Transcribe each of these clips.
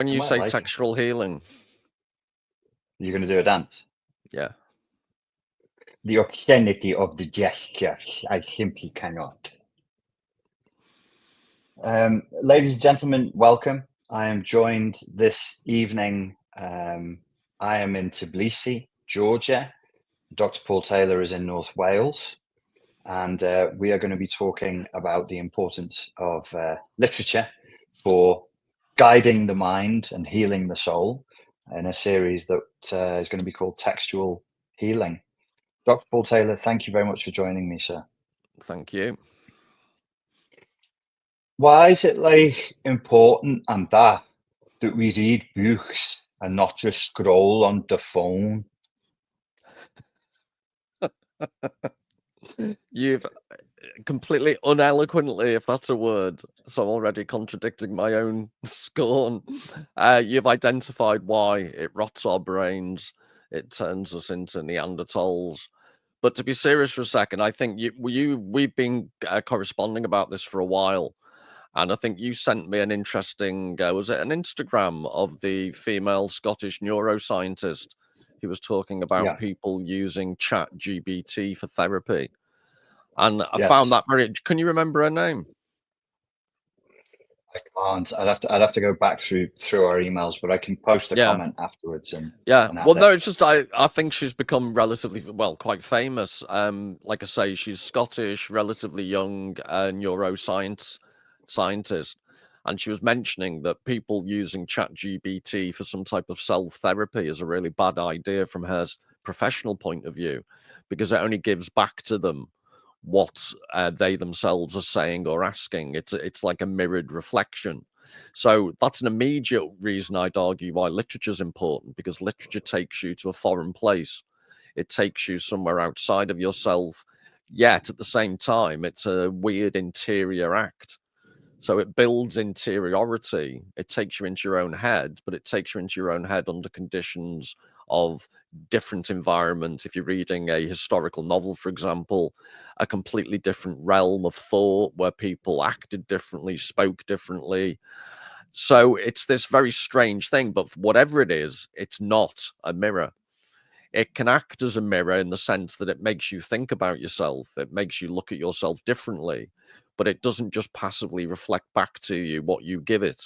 When I you might say like it. textual healing, You're going to do a dance? yeah. The obscenity of the gestures, I simply cannot. Ladies and gentlemen, welcome. I am joined this evening. I am in Tbilisi, Georgia. Dr. Paul Taylor is in North Wales. And we are going to be talking about the importance of literature for guiding the mind and healing the soul in a series that is going to be called Textual Healing. Dr. Paul Taylor, thank you very much for joining me, sir. Thank you. Why is it like important and that we read books and not just scroll on the phone? You've completely uneloquently, if that's a word, so I'm already contradicting my own scorn. You've identified why it rots our brains, it turns us into Neanderthals. But to be serious for a second, I think we've been corresponding about this for a while. And I think you sent me an interesting, was it an Instagram of the female Scottish neuroscientist who was talking about Yeah. people using Chat GBT for therapy. And I found Yes. that very. Can you remember her name? I can't. I'd have to go back through our emails, but I can post a Yeah. comment afterwards and Yeah. add Well, no, it. it's just I think she's become relatively quite famous. Like I say, she's Scottish, relatively young scientist, and she was mentioning that people using ChatGPT for some type of self-therapy is a really bad idea from her professional point of view, because it only gives back to them what they themselves are saying or asking. It's like a mirrored reflection. So that's an immediate reason I'd argue why literature is important, because literature takes you to a foreign place. It takes you somewhere outside of yourself, yet at the same time, it's a weird interior act. So it builds interiority. It takes you into your own head, but it takes you into your own head under conditions of different environment. If you're reading a historical novel, for example, a completely different realm of thought where people acted differently, spoke differently. So it's this very strange thing, but whatever it is, it's not a mirror. It can act as a mirror in the sense that it makes you think about yourself. It makes you look at yourself differently, but it doesn't just passively reflect back to you what you give it.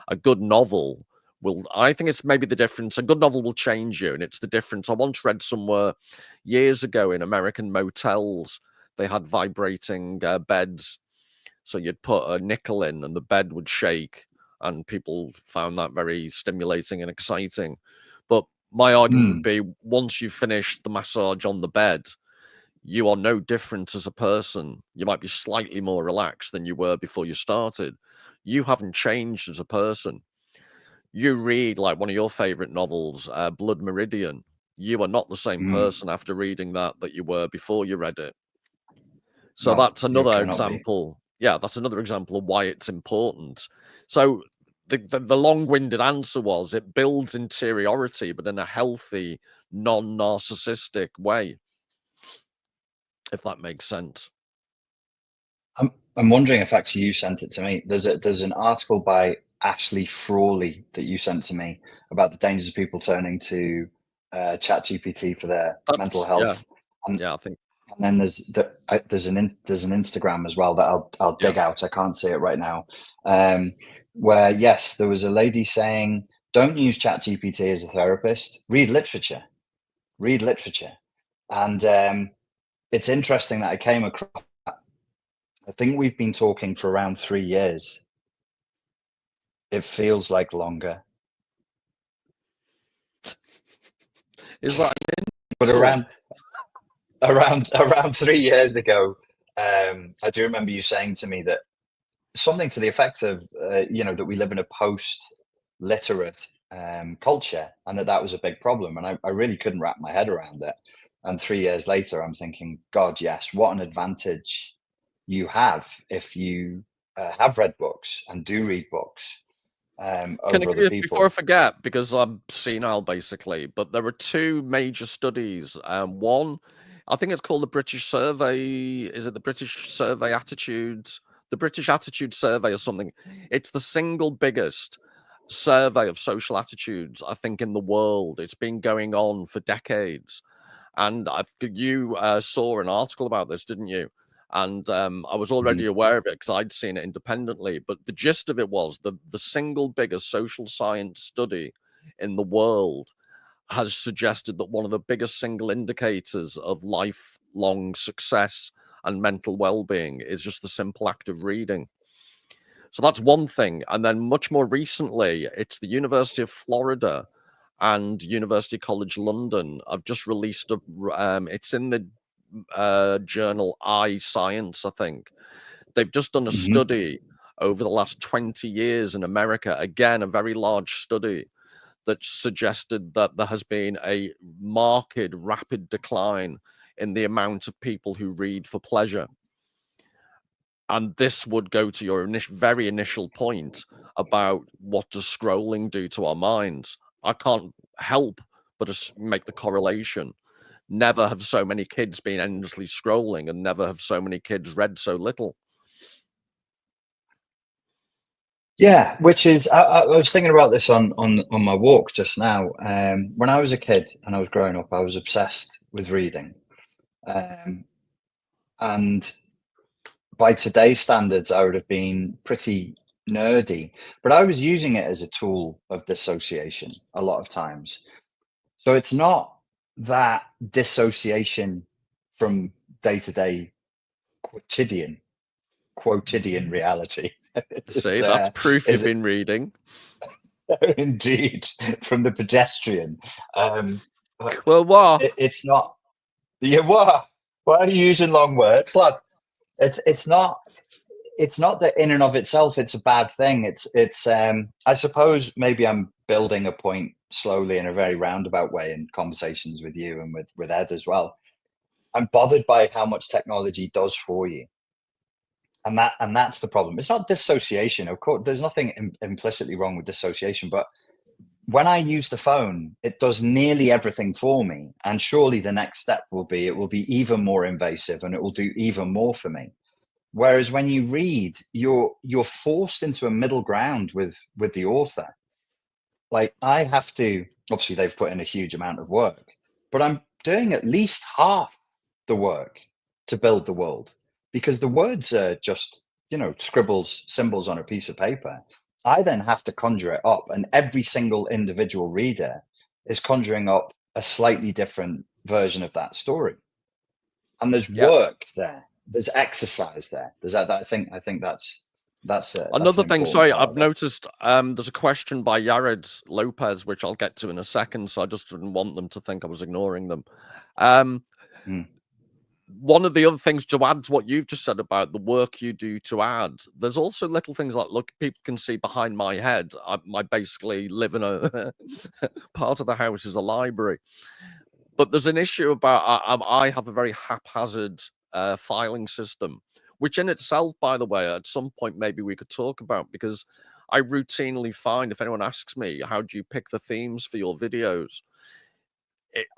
A good novel will, I think it's maybe the difference. A good novel will change you, and it's the difference. I once read somewhere years ago in American motels, they had vibrating beds. So you'd put a nickel in and the bed would shake, and people found that very stimulating and exciting. But my argument would be, once you've finished the massage on the bed, you are no different as a person. You might be slightly more relaxed than you were before you started. You haven't changed as a person. You read like one of your favorite novels, Blood Meridian. You are not the same person after reading that you were before you read it. So No, that's you another cannot be. example. Yeah, that's another example of why it's important. So the long-winded answer was it builds interiority, but in a healthy, non-narcissistic way, if that makes sense. I'm wondering if actually you sent it to me. There's an article by Ashley Frawley that you sent to me about the dangers of people turning to ChatGPT for their mental health. Yeah, I think. And then there's an Instagram as well that I'll dig out. I can't see it right now. Where yes, there was a lady saying, "Don't use ChatGPT as a therapist. Read literature. Read literature." And it's interesting that I came across. I think we've been talking for around 3 years. It feels like longer. Is that an But insult? around 3 years ago, I do remember you saying to me that something to the effect of, that we live in a post-literate culture, and that was a big problem. And I really couldn't wrap my head around it. And 3 years later, I'm thinking, God, yes, what an advantage you have if you have read books and do read books Can I over give other you, before I people. forget, because I'm senile basically, but there are two major studies. One, I think it's called the British Survey. Is it the British Survey Attitudes? The British Attitude Survey or something. It's the single biggest survey of social attitudes, I think, in the world. It's been going on for decades. And you saw an article about this, didn't you? And I was already aware of it because I'd seen it independently. But the gist of it was the single biggest social science study in the world has suggested that one of the biggest single indicators of lifelong success and mental well-being is just the simple act of reading. So that's one thing. And then much more recently, it's the University of Florida and University College London. I've just released it's in the journal iScience, I think. They've just done a study over the last 20 years in America, again, a very large study that suggested that there has been a marked, rapid decline in the amount of people who read for pleasure. And this would go to your very initial point about what does scrolling do to our minds. I can't help but make the correlation. Never have so many kids been endlessly scrolling, and never have so many kids read so little. Yeah, which is I was thinking about this on my walk just now. When I was a kid and I was growing up, I was obsessed with reading, and by today's standards, I would have been pretty nerdy. But I was using it as a tool of dissociation a lot of times. So it's not that dissociation from day-to-day quotidian reality. See, that's proof you've been reading. Indeed, from the pedestrian. Well, what? It's not. Yeah, what? Why are you using long words, lad? It's not. It's not that in and of itself it's a bad thing. It's. I suppose maybe I'm building a point slowly in a very roundabout way in conversations with you and with Ed as well. I'm bothered by how much technology does for you. And that's the problem. It's not dissociation. Of course, there's nothing implicitly wrong with dissociation, but when I use the phone, it does nearly everything for me. And surely the next step will be, it will be even more invasive and it will do even more for me. Whereas when you read, you're forced into a middle ground with the author. Like I have to, obviously they've put in a huge amount of work, but I'm doing at least half the work to build the world, because the words are just, scribbles, symbols on a piece of paper. I then have to conjure it up, and every single individual reader is conjuring up a slightly different version of that story. And there's work there. There's exercise there. There's that. I think that's another thing. Sorry, I've noticed there's a question by Yared Lopez, which I'll get to in a second. So I just didn't want them to think I was ignoring them. One of the other things to add to what you've just said about the work you do to add, there's also little things like, look, people can see behind my head. I basically live in a part of the house is a library. But there's an issue about I have a very haphazard filing system, which in itself, by the way, at some point maybe we could talk about, because I routinely find, if anyone asks me, how do you pick the themes for your videos?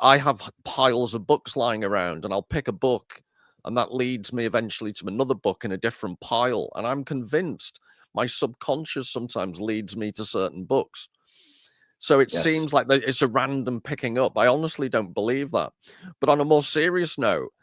I have piles of books lying around, and I'll pick a book, and that leads me eventually to another book in a different pile. And I'm convinced my subconscious sometimes leads me to certain books. So it seems like it's a random picking up. I honestly don't believe that. But on a more serious note,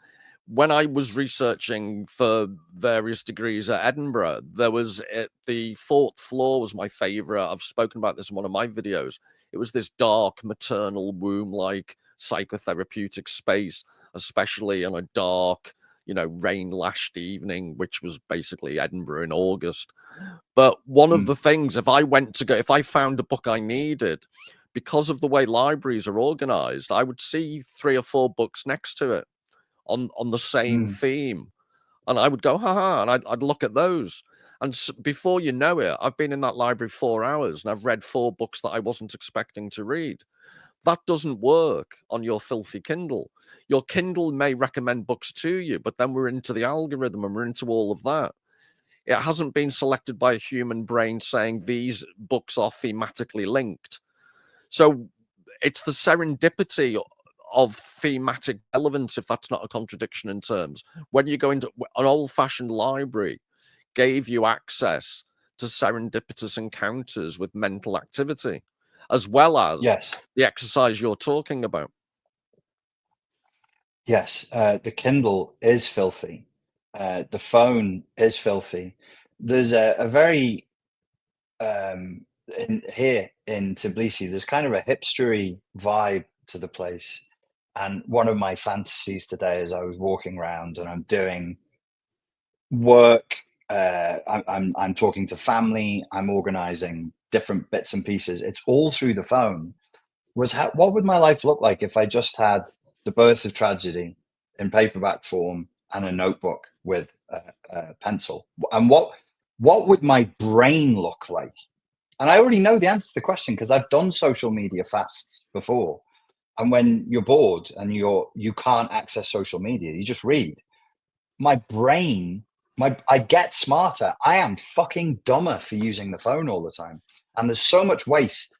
when I was researching for various degrees at Edinburgh, there was the fourth floor was my favorite. I've spoken about this in one of my videos. It was this dark, maternal, womb-like psychotherapeutic space, especially on a dark, rain-lashed evening, which was basically Edinburgh in August. But one of the things, if I found a book I needed, because of the way libraries are organized, I would see 3 or 4 books next to it on the same theme. And I would go, haha, and I'd look at those. And before you know it, I've been in that library 4 hours and I've read 4 books that I wasn't expecting to read. That doesn't work on your filthy Kindle. Your Kindle may recommend books to you, but then we're into the algorithm and we're into all of that. It hasn't been selected by a human brain saying these books are thematically linked. So it's the serendipity of thematic relevance, if that's not a contradiction in terms. When you go into an old-fashioned library, gave you access to serendipitous encounters with mental activity, as well as Yes. the exercise you're talking about. Yes. The Kindle is filthy. The phone is filthy. There's a very here in Tbilisi, there's kind of a hipstery vibe to the place. And one of my fantasies today, as I was walking around and I'm doing work, I'm talking to family, I'm organizing different bits and pieces. It's all through the phone. What would my life look like if I just had The Birth of Tragedy in paperback form and a notebook with a pencil? And what would my brain look like? And I already know the answer to the question because I've done social media fasts before. And when you're bored and you can't access social media, you just read. My brain, I get smarter. I am fucking dumber for using the phone all the time. And there's so much waste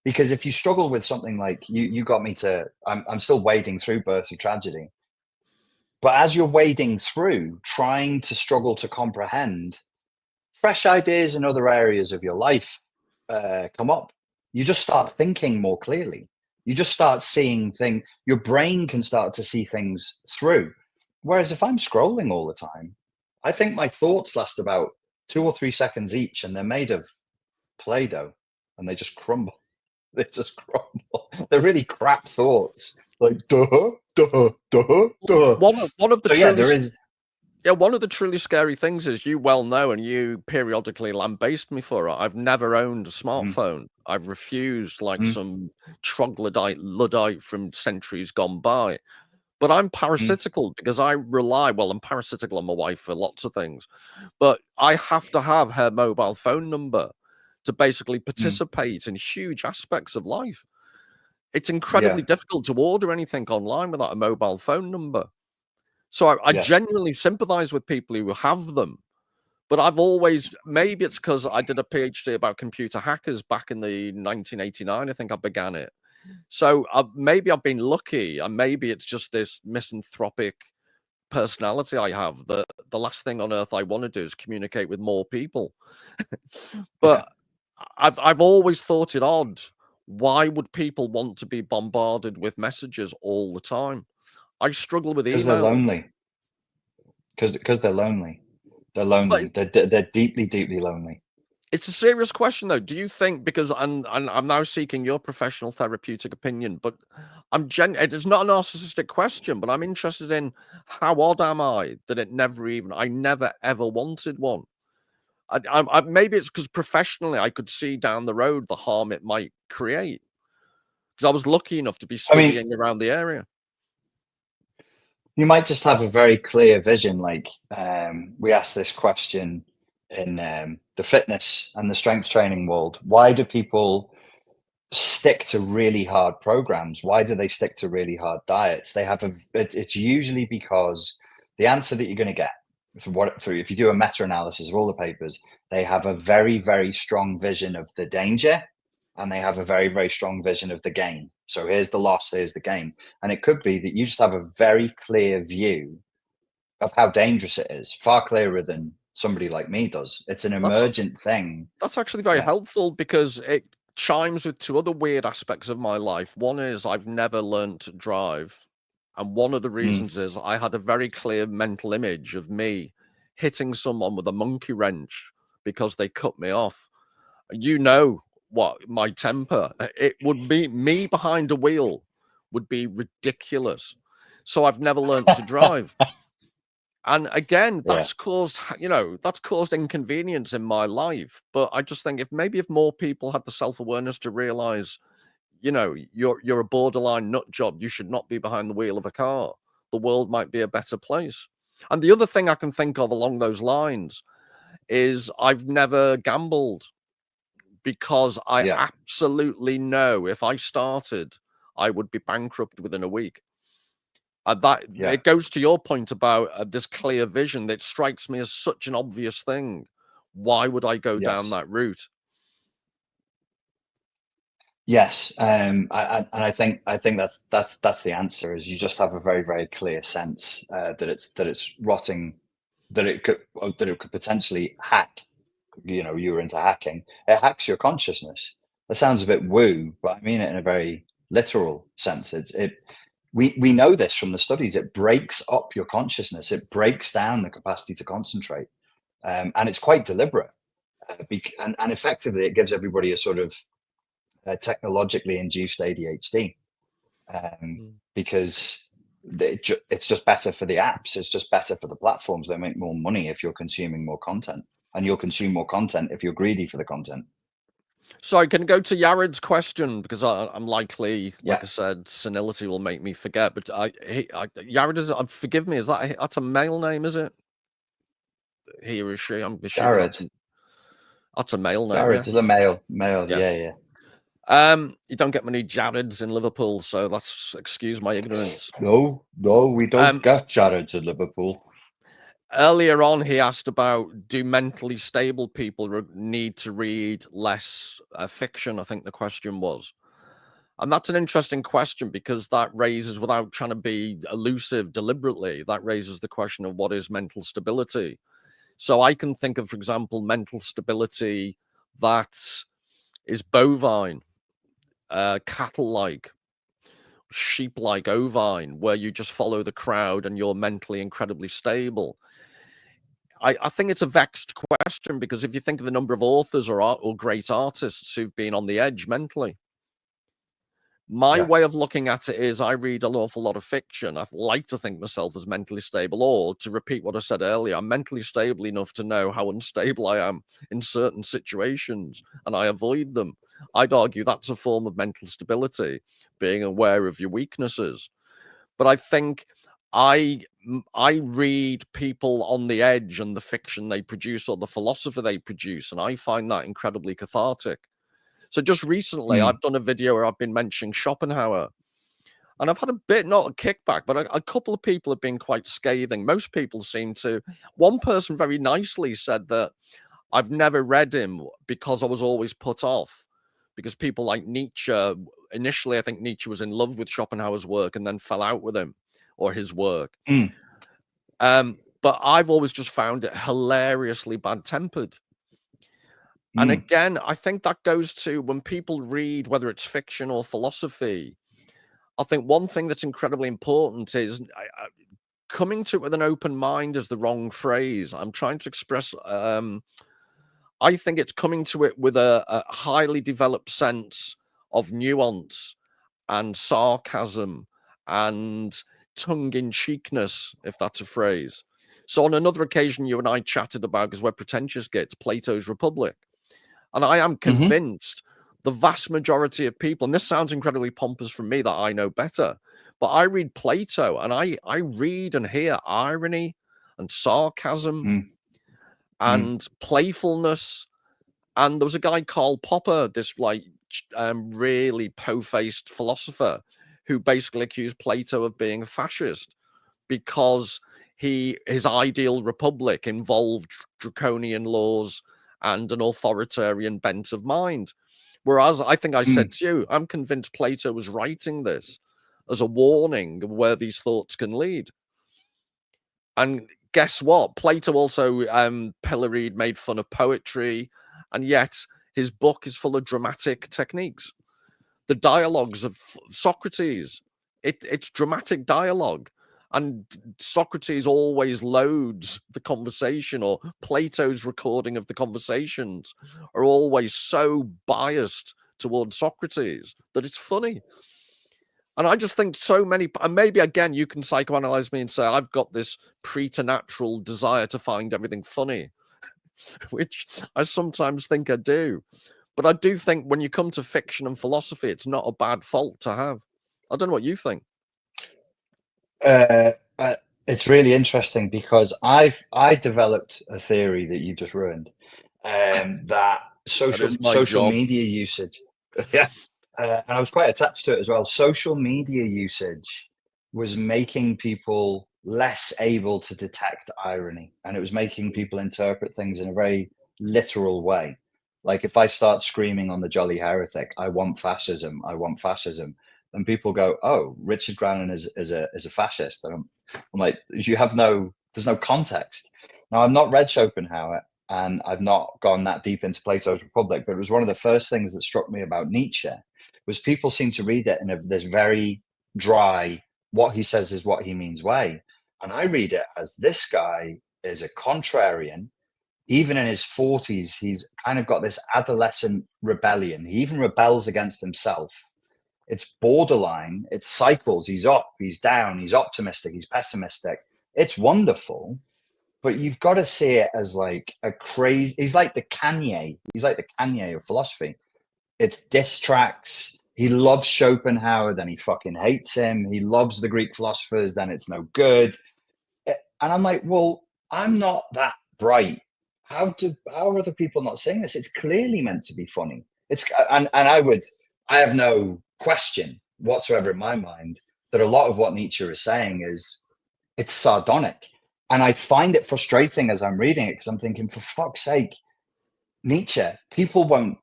because if you struggle with something like you got me to, I'm still wading through Birth of Tragedy. But as you're wading through, trying to struggle to comprehend fresh ideas in other areas of your life come up, you just start thinking more clearly. You just start seeing things. Your brain can start to see things through. Whereas if I'm scrolling all the time, I think my thoughts last about 2 or 3 seconds each, and they're made of Play-Doh, and they just crumble. They just crumble. They're really crap thoughts, like duh, duh, duh, duh. One of the So yeah, truly there is. Yeah, one of the truly scary things is you well know, and you periodically lambaste me for it. I've never owned a Mm, smartphone. I've refused, like mm, some troglodyte Luddite from centuries gone by. But I'm mm, parasitical because I rely. Well, I'm parasitical on my wife for lots of things, but I have to have her mobile phone number to basically mm. participate in huge aspects of life. It's Yeah. incredibly difficult to order anything online without a mobile phone number. So I Yes. genuinely sympathize with people who have them, but I've always, maybe it's because I did a PhD about computer hackers back in the 1989, I think I began it. So, maybe I've been lucky, and maybe it's just this misanthropic personality I have, that the last thing on earth I wanna do is communicate with more people. Yeah. But I've always thought it odd, why would people want to be bombarded with messages all the time? I struggle with Because they're emails. lonely. Because they're lonely. They're But lonely. They're deeply, deeply lonely. it's a serious question, though. Do you think, because and I'm now seeking your professional therapeutic opinion, but it is not a narcissistic question, but I'm interested in how odd am I that I never ever wanted one. Maybe it's because professionally I could see down the road the harm it might create because I was lucky enough to be I mean, studying around the area. you might just have a very clear vision. Like we asked this question in the fitness and the strength training world. Why do people stick to really hard programs? Why do they stick to really hard diets? It's usually because the answer that you're going to get if you do a meta-analysis of all the papers, they have a very, very strong vision of the danger and they have a very, very strong vision of the gain. So here's the loss, here's the gain. And it could be that you just have a very clear view of how dangerous it is, far clearer than somebody like me does. It's an That's emergent thing. That's actually very Yeah. helpful because it chimes with two other weird aspects of my life. One is I've never learned to drive. And one of the Mm, reasons is I had a very clear mental image of me hitting someone with a monkey wrench because they cut me off. You know what my temper, it would be me behind a wheel would be ridiculous. So I've never learned to drive. And again, yeah. that's caused inconvenience in my life. But I just think if more people had the self-awareness to realize, you're a borderline nut job, you should not be behind the wheel of a car, the world might be a better place. And the other thing I can think of along those lines is I've never gambled because I Yeah. absolutely know if I started, I would be bankrupt within a week. That Yeah. it goes to your point about this clear vision that strikes me as such an obvious thing. Why would I go down Yes. that route? Yes, and I think that's the answer. Is you just have a very, very clear sense that it's rotting, that it could potentially hack you were into hacking. It hacks your consciousness. That sounds a bit woo, but I mean it in a very literal sense. We know this from the studies. It breaks up your consciousness. It breaks down the capacity to concentrate, and it's quite deliberate. And effectively, it gives everybody a sort of technologically induced ADHD, because it's just better for the apps. It's just better for the platforms. They make more money if you're consuming more content, and you'll consume more content if you're greedy for the content. So I can go to Yared's question, because I'm likely, Yeah. like I said, senility will make me forget. But Yared is, forgive me, that's a male name, is it? He or she? I'm assuming that's a male name. Jared is a male. Yeah. Yeah. You don't get many Jareds in Liverpool, so that's, excuse my ignorance. No, we don't get Jareds in Liverpool. Earlier on, he asked about, do mentally stable people need to read less fiction? I think the question was. And that's an interesting question, because that raises, without trying to be elusive deliberately, that raises the question of what is mental stability. So I can think of, for example, mental stability that is bovine, cattle-like, sheep-like, ovine, where you just follow the crowd and you're mentally incredibly stable. I think it's a vexed question, because if you think of the number of authors or great artists who've been on the edge mentally, my way of looking at it is I read an awful lot of fiction. I like to think myself as mentally stable, or to repeat what I said earlier, I'm mentally stable enough to know how unstable I am in certain situations, and I avoid them. I'd argue that's a form of mental stability, being aware of your weaknesses. But I think I read people on the edge and the fiction they produce or the philosophy they produce, and I find that incredibly cathartic. So just recently, I've done a video where I've been mentioning Schopenhauer, and I've had a bit, not a kickback, but a couple of people have been quite scathing. Most people seem to. One person very nicely said that I've never read him because I was always put off, because people like Nietzsche, initially I think Nietzsche was in love with Schopenhauer's work and then fell out with him or his work. But I've always just found it hilariously bad-tempered. And again, I think that goes to when people read, whether it's fiction or philosophy, I think one thing that's incredibly important is coming to it with an open mind is the wrong phrase. I'm trying to express, I think it's coming to it with a highly developed sense of nuance and sarcasm and tongue-in-cheekness, if that's a phrase. So on another occasion, you and I chatted about, because we're pretentious gits, Plato's Republic. And I am convinced the vast majority of people, and this sounds incredibly pompous from me that I know better, but I read Plato and I read and hear irony and sarcasm and playfulness. And there was a guy called Popper, this like really po-faced philosopher, who basically accused Plato of being a fascist because his ideal republic involved draconian laws and an authoritarian bent of mind. Whereas I think I said to you, I'm convinced Plato was writing this as a warning of where these thoughts can lead. And guess what? Plato also pilloried, made fun of poetry, and yet his book is full of dramatic techniques. The dialogues of Socrates, it's dramatic dialogue. And Socrates always loads the conversation, or Plato's recording of the conversations are always so biased towards Socrates that it's funny. And I just think so many, and maybe again, you can psychoanalyze me and say, I've got this preternatural desire to find everything funny, which I sometimes think I do. But I do think when you come to fiction and philosophy, it's not a bad fault to have. I don't know what you think. It's really interesting, because I developed a theory that you just ruined, that social media usage. Yeah. And I was quite attached to it as well. Social media usage was making people less able to detect irony, and it was making people interpret things in a very literal way. Like if I start screaming on the Jolly Heretic, I want fascism, and people go, "Oh, Richard Grannon is a fascist." And I'm like, there's no context. Now, I've not read Schopenhauer. and I've not gone that deep into Plato's Republic, but it was one of the first things that struck me about Nietzsche was people seem to read it in this very dry, what he says is what he means way. And I read it as this guy is a contrarian. Even in his 40s, he's kind of got this adolescent rebellion. He even rebels against himself. It's borderline, it cycles. He's up, he's down, he's optimistic, he's pessimistic. It's wonderful, but you've got to see it as like a crazy, he's like the Kanye. He's like the Kanye of philosophy. It's diss tracks. He loves Schopenhauer, then he fucking hates him. He loves the Greek philosophers, then it's no good. And I'm like, well, I'm not that bright. How are other people not seeing this? It's clearly meant to be funny. And I have no question whatsoever in my mind that a lot of what Nietzsche is saying is it's sardonic. And I find it frustrating as I'm reading it because I'm thinking, for fuck's sake, Nietzsche, people won't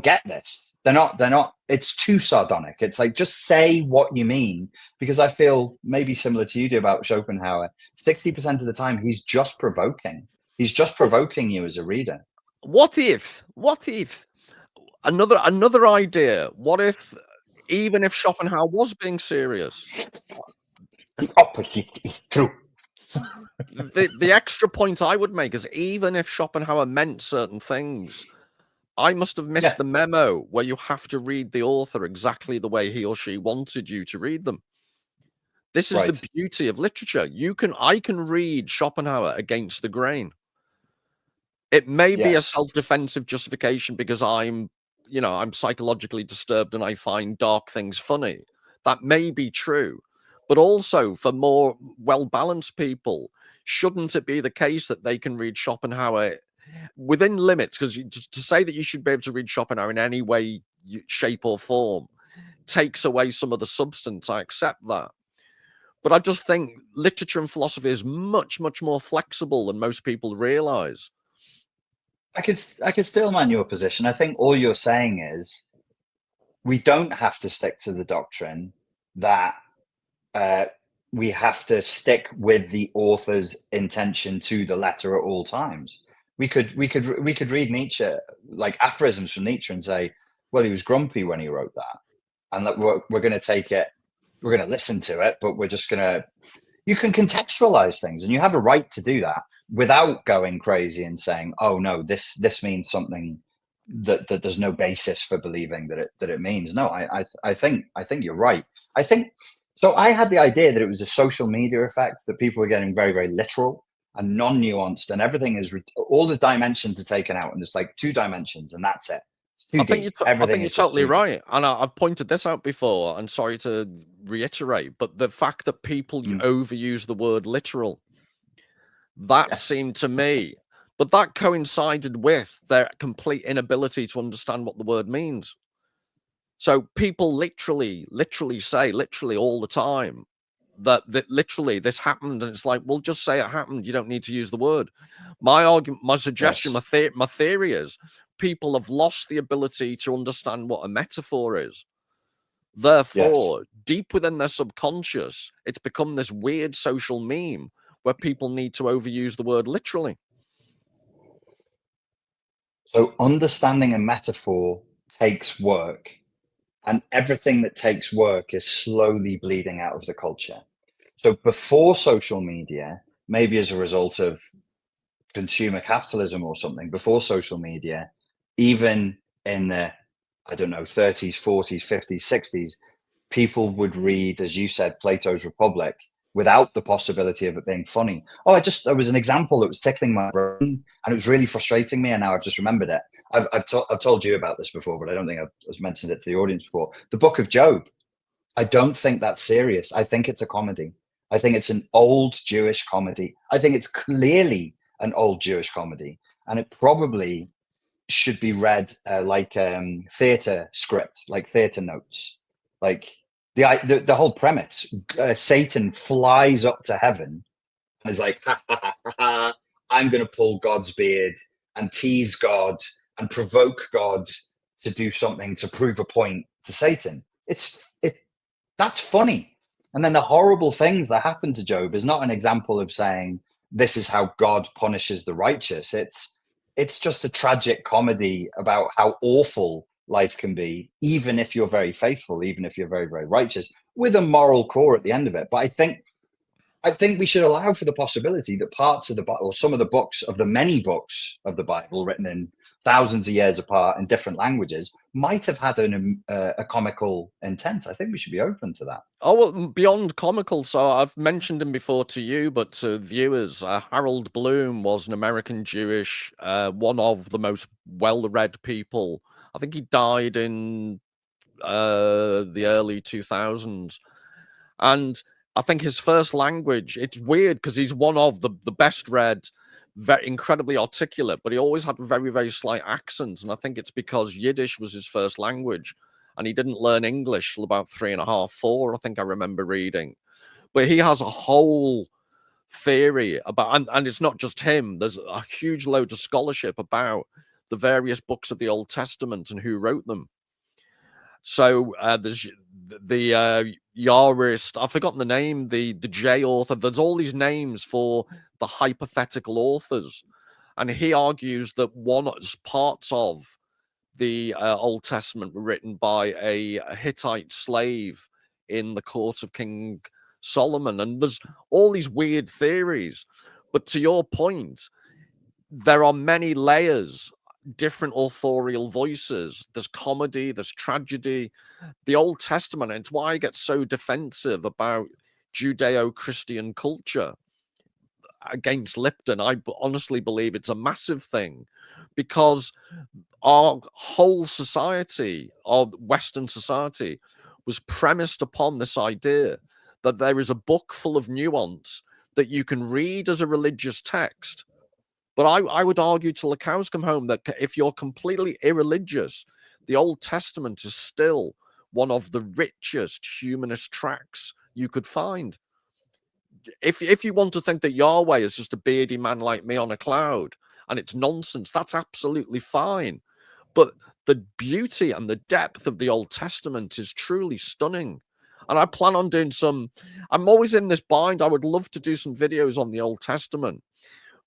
get this. They're not, it's too sardonic. It's like, just say what you mean, because I feel maybe similar to you do about Schopenhauer. 60% of the time, he's just provoking. He's just provoking you as a reader. What if another idea? What if, even if Schopenhauer was being serious, the opposite is true. The extra point I would make is, even if Schopenhauer meant certain things, I must have missed the memo where you have to read the author exactly the way he or she wanted you to read them. This is the beauty of literature. I can read Schopenhauer against the grain. It may be a self-defensive justification because I'm psychologically disturbed and I find dark things funny. That may be true. But also, for more well-balanced people, shouldn't it be the case that they can read Schopenhauer within limits? Because to say that you should be able to read Schopenhauer in any way, shape or form takes away some of the substance. I accept that. But I just think literature and philosophy is much, much more flexible than most people realize. I could still man your position. I think all you're saying is we don't have to stick to the doctrine that we have to stick with the author's intention to the letter at all times. We could read Nietzsche, like aphorisms from Nietzsche, and say, well, he was grumpy when he wrote that, and that we're going to take it, we're going to listen to it, but we're just going to. You can contextualize things, and you have a right to do that without going crazy and saying, "Oh no, this means something that there's no basis for believing that it means." No, I think you're right. I think so. I had the idea that it was a social media effect, that people were getting very, very literal and non-nuanced, and everything is all the dimensions are taken out, and there's like 2 dimensions, and that's it. I think you're totally right, and I've pointed this out before. And sorry to reiterate, but the fact that people overuse the word literal, that seemed to me, but that coincided with their complete inability to understand what the word means. So people literally say all the time that literally this happened, and it's like, well, just say it happened. You don't need to use the word. My argument, my suggestion, my theory is people have lost the ability to understand what a metaphor is. Therefore, deep within their subconscious, it's become this weird social meme where people need to overuse the word literally. So understanding a metaphor takes work, and everything that takes work is slowly bleeding out of the culture. So before social media, maybe as a result of consumer capitalism or something, before social media, even in the, I don't know, 30s, 40s, 50s, 60s, people would read, as you said, Plato's Republic without the possibility of it being funny. There was an example that was tickling my brain, and it was really frustrating me, and now I've just remembered it. I've told you about this before, but I don't think I've mentioned it to the audience before. The Book of Job. I don't think that's serious. I think it's a comedy. I think it's an old Jewish comedy. I think it's clearly an old Jewish comedy, and it probably should be read like theater script, like theater notes. Like the whole premise, Satan flies up to heaven and is like, ha, ha, ha, ha, I'm going to pull God's beard and tease God and provoke God to do something to prove a point to Satan. That's funny. And then the horrible things that happen to Job is not an example of saying this is how God punishes the righteous. It's it's just a tragic comedy about how awful life can be, even if you're very faithful, even if you're very, very righteous, with a moral core at the end of it. But I think we should allow for the possibility that parts of the Bible, or some of the books of the many books of the Bible written in thousands of years apart in different languages, might have had a comical intent. I think we should be open to that. Oh, well, beyond comical. So I've mentioned him before to you, but to viewers, Harold Bloom was an American Jewish, one of the most well-read people. I think he died in the early 2000s. And I think his first language, it's weird because he's one of the best read, very incredibly articulate, but he always had a very, very slight accent. And I think it's because Yiddish was his first language and he didn't learn English till about 3.5, 4, I think I remember reading. But he has a whole theory about, and it's not just him, there's a huge load of scholarship about the various books of the Old Testament and who wrote them. So there's the Yarist, I've forgotten the name, the J author. There's all these names for the hypothetical authors, and he argues that parts of the Old Testament were written by a Hittite slave in the court of King Solomon, and there's all these weird theories. But to your point, there are many layers, different authorial voices. There's comedy, there's tragedy. The Old Testament, and it's why I get so defensive about Judeo-Christian culture against Lipton. I honestly believe it's a massive thing because our whole society, our Western society, was premised upon this idea that there is a book full of nuance that you can read as a religious text. But I would argue till the cows come home that if you're completely irreligious, the Old Testament is still one of the richest humanist tracts you could find. If you want to think that Yahweh is just a beardy man like me on a cloud and it's nonsense, that's absolutely fine. But the beauty and the depth of the Old Testament is truly stunning. And I plan on doing I'm always in this bind. I would love to do some videos on the Old Testament,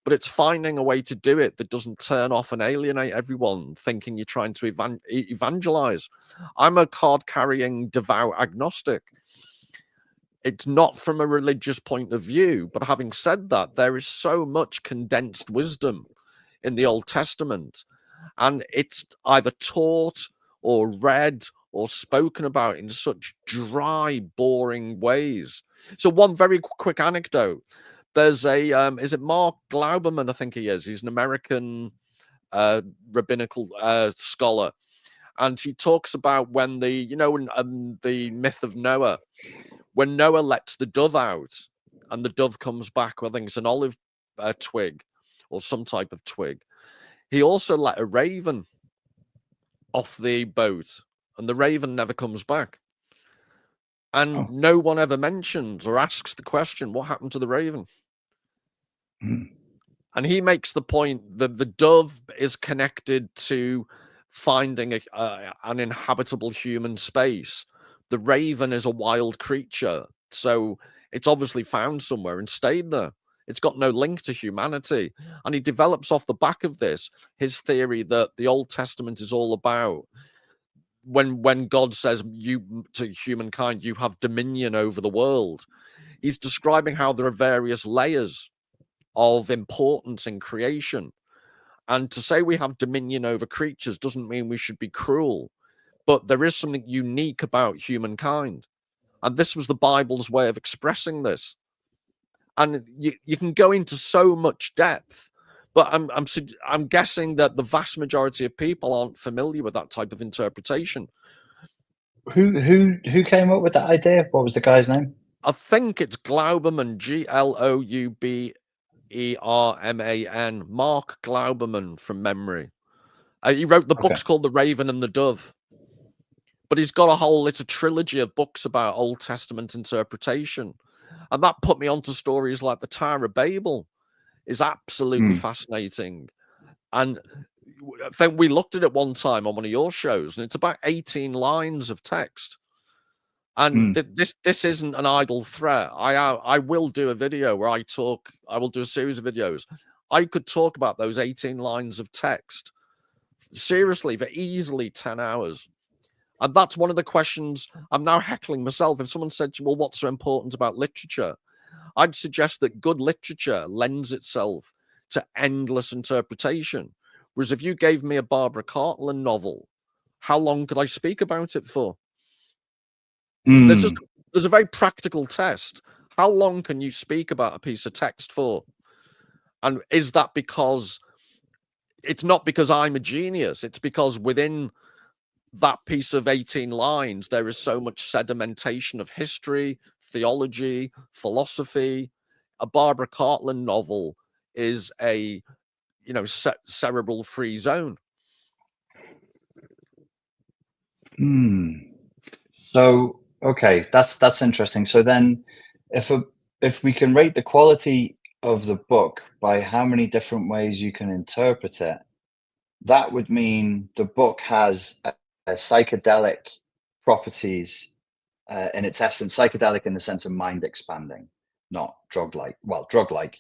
but it's finding a way to do it that doesn't turn off and alienate everyone thinking you're trying to evangelize. I'm a card-carrying devout agnostic. It's not from a religious point of view, but having said that, there is so much condensed wisdom in the Old Testament, and it's either taught or read or spoken about in such dry, boring ways. So one very quick anecdote. There's a is it Mark Glauberman? I think he is. He's an American rabbinical scholar, and he talks about when the myth of Noah, when Noah lets the dove out, and the dove comes back. Well, I think it's an olive twig or some type of twig. He also let a raven off the boat, and the raven never comes back. And no one ever mentions or asks the question, what happened to the raven? And he makes the point that the dove is connected to finding an inhabitable human space. The raven is a wild creature, so it's obviously found somewhere and stayed there. It's got no link to humanity. And he develops off the back of this his theory that the Old Testament is all about when God says to humankind, you have dominion over the world. He's describing how there are various layers of importance in creation. And to say we have dominion over creatures doesn't mean we should be cruel. But there is something unique about humankind. And this was the Bible's way of expressing this. And you can go into so much depth, but I'm guessing that the vast majority of people aren't familiar with that type of interpretation. Who came up with that idea? What was the guy's name? I think it's Glauberman, Glouberman, Mark Glauberman from memory. He wrote the books called The Raven and the Dove. But he's got a whole trilogy of books about Old Testament interpretation. And that put me onto stories like the Tyra Babel. Is absolutely fascinating. And I think we looked at it one time on one of your shows, and it's about 18 lines of text. And this isn't an idle threat. I will do a video where I will do a series of videos. I could talk about those 18 lines of text seriously for easily 10 hours. And that's one of the questions I'm now heckling myself. If someone said to me, well, what's so important about literature? I'd suggest that good literature lends itself to endless interpretation. Whereas if you gave me a Barbara Cartland novel, how long could I speak about it for? There's a very practical test. How long can you speak about a piece of text for? And is that because it's not because I'm a genius? It's because within that piece of 18 lines, there is so much sedimentation of history, theology, philosophy. A Barbara Cartland novel is a, cerebral free zone. So, okay, that's interesting. So then, if we can rate the quality of the book by how many different ways you can interpret it, that would mean the book has a psychedelic properties in its essence, psychedelic in the sense of mind expanding, not drug-like. Well, drug-like,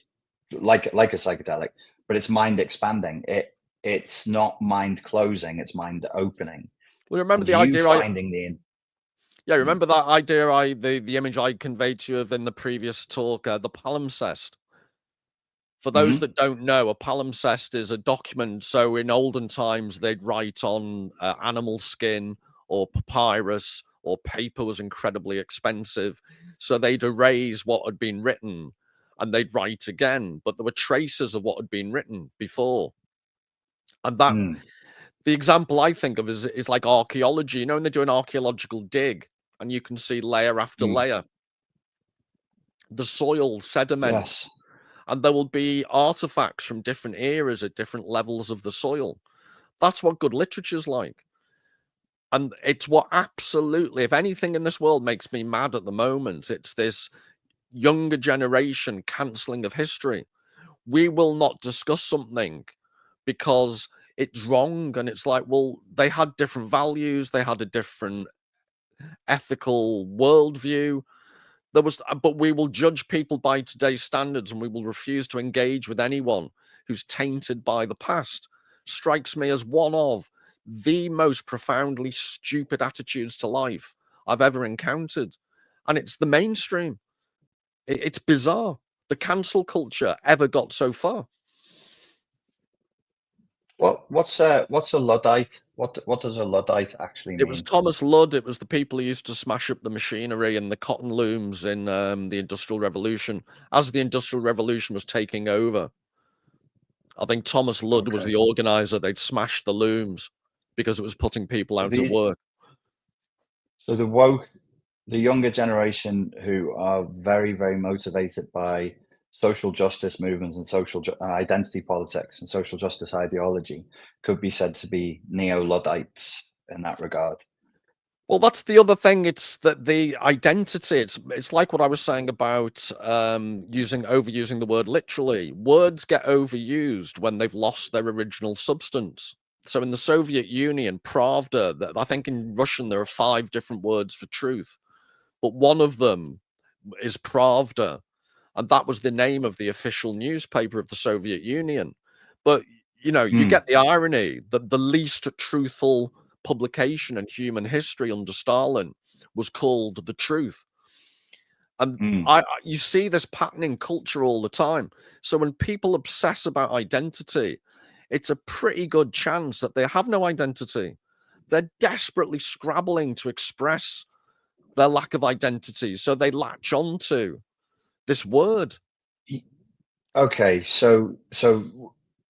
like a psychedelic, but it's mind expanding. It's not mind closing; it's mind opening. Well, remember And the you idea finding the remember that idea the image I conveyed to you of in the previous talk, the palimpsest. For those that don't know, a palimpsest is a document. So in olden times, they'd write on animal skin or papyrus, or paper was incredibly expensive. So they'd erase what had been written and they'd write again. But there were traces of what had been written before. And that the example I think of is like archaeology. You know, when they do an archaeological dig and you can see layer after layer, the soil sediment. Yes. And there will be artifacts from different eras at different levels of the soil. That's what good literature's like. And it's what absolutely, if anything in this world makes me mad at the moment, it's this younger generation cancelling of history. We will not discuss something because it's wrong. And it's like, well, they had different values, they had a different ethical worldview. But we will judge people by today's standards, and we will refuse to engage with anyone who's tainted by the past. Strikes me as one of the most profoundly stupid attitudes to life I've ever encountered. And it's the mainstream. It's bizarre. The cancel culture ever got so far. What's a Luddite? What does a Luddite actually It was mean? Thomas Ludd. It was the people who used to smash up the machinery and the cotton looms in the Industrial Revolution. As the Industrial Revolution was taking over, I think Thomas Ludd was Okay. the organizer. They'd smashed the looms because it was putting people out of work. So the younger generation who are very, very motivated by social justice movements and identity politics and social justice ideology could be said to be neo-Luddites in that regard. Well, that's the other thing. It's that the identity. It's like what I was saying about overusing the word literally. Words get overused when they've lost their original substance. So in the Soviet Union, pravda. I think in Russian there are 5 different words for truth, but one of them is pravda, and that was the name of the official newspaper of the Soviet Union. But you get the irony that the least truthful publication in human history under Stalin was called The Truth. And you see this pattern in culture all the time. So when people obsess about identity, it's a pretty good chance that they have no identity. They're desperately scrabbling to express their lack of identity. So they latch onto this word. Okay,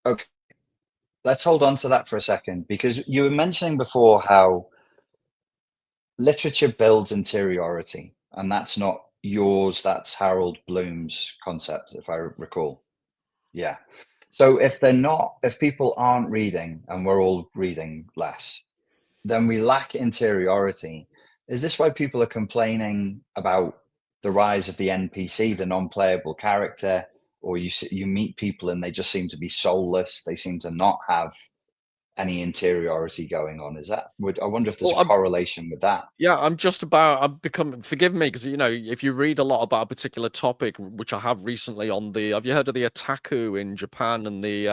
okay, let's hold on to that for a second, because you were mentioning before how literature builds interiority, and that's not yours, that's Harold Bloom's concept, if I recall. Yeah. So if people aren't reading, and we're all reading less, then we lack interiority. Is this why people are complaining about the rise of the NPC, the non-playable character, or you meet people and they just seem to be soulless, they seem to not have any interiority going on. Is that? I wonder if there's Well, a correlation with that. yeah, I'm becoming, forgive me, because, if you read a lot about a particular topic, which I have recently have you heard of the otaku in Japan and the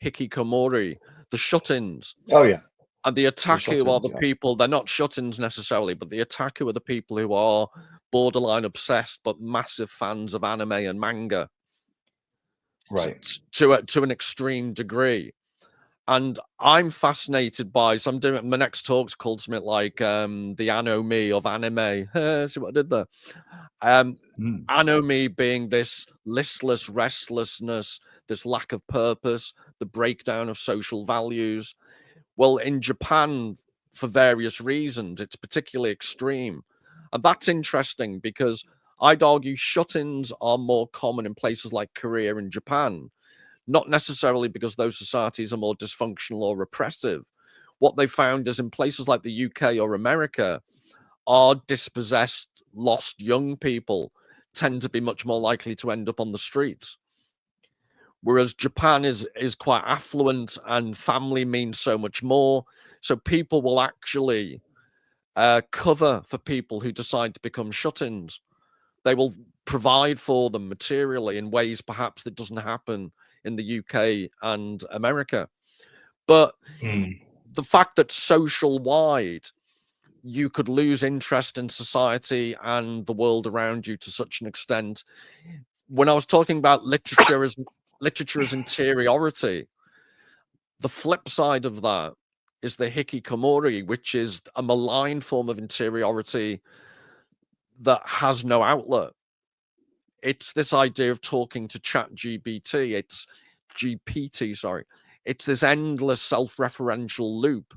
hikikomori, the shut-ins? Oh yeah, And the the otaku are Shutins. the Yeah, people, they're not shut-ins necessarily, but the otaku are the people who are borderline obsessed, but massive fans of anime and manga right. to an extreme degree. And I'm fascinated by, so I'm doing, my next talk's called something like the Anomy of anime. See what I did there? Mm. Anomy being this listless restlessness, this lack of purpose, the breakdown of social values. Well, in Japan, for various reasons, it's particularly extreme. And that's interesting because I'd argue shut-ins are more common in places like Korea and Japan, not necessarily because those societies are more dysfunctional or repressive. What they found is in places like the UK or America, our dispossessed, lost young people tend to be much more likely to end up on the streets. Whereas Japan is quite affluent and family means so much more. So people will actually cover for people who decide to become shut-ins. They will provide for them materially in ways perhaps that doesn't happen in the UK and America. But Mm. the fact that social wide, you could lose interest in society and the world around you to such an extent. When I was talking about literature as interiority, the flip side of that is the hikikomori, which is a malign form of interiority that has no outlet. It's this idea of talking to chat GPT. It's GPT, sorry. It's this endless self-referential loop.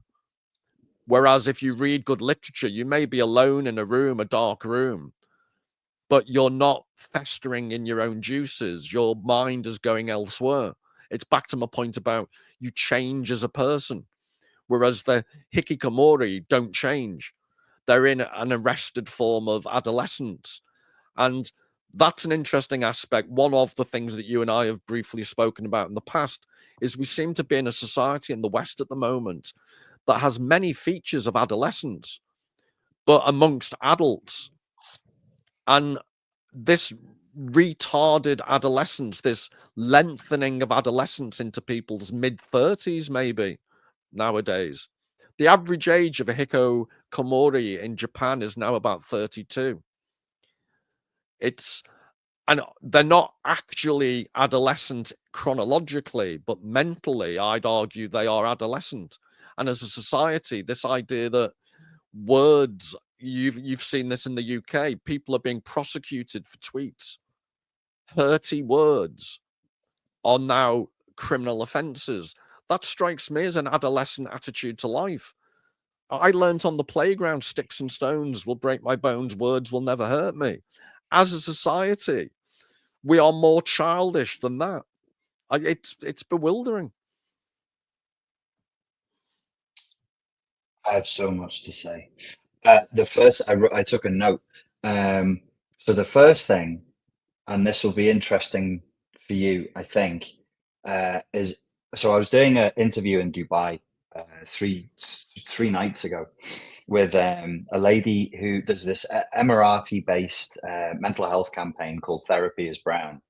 Whereas if you read good literature, you may be alone in a room, a dark room, but you're not festering in your own juices. Your mind is going elsewhere. It's back to my point about you change as a person. Whereas the hikikomori don't change. They're in an arrested form of adolescence. And that's an interesting aspect. One of the things that you and I have briefly spoken about in the past is we seem to be in a society in the West at the moment that has many features of adolescence, but amongst adults. And this retarded adolescence, this lengthening of adolescence into people's mid-30s, maybe nowadays. The average age of a hikikomori in Japan is now about 32. It's and they're not actually adolescent chronologically, but mentally, I'd argue they are adolescent. And as a society, this idea that words, you've seen this in the UK, people are being prosecuted for tweets. 30 words are now criminal offences. That strikes me as an adolescent attitude to life. I learnt on the playground, sticks and stones will break my bones, words will never hurt me. As a society, we are more childish than that. It's bewildering. I have so much to say. The first, I took a note. So the first thing, and this will be interesting for you, I think, is so I was doing an interview in Dubai three nights ago with a lady who does this Emirati-based mental health campaign called Therapy is Brown,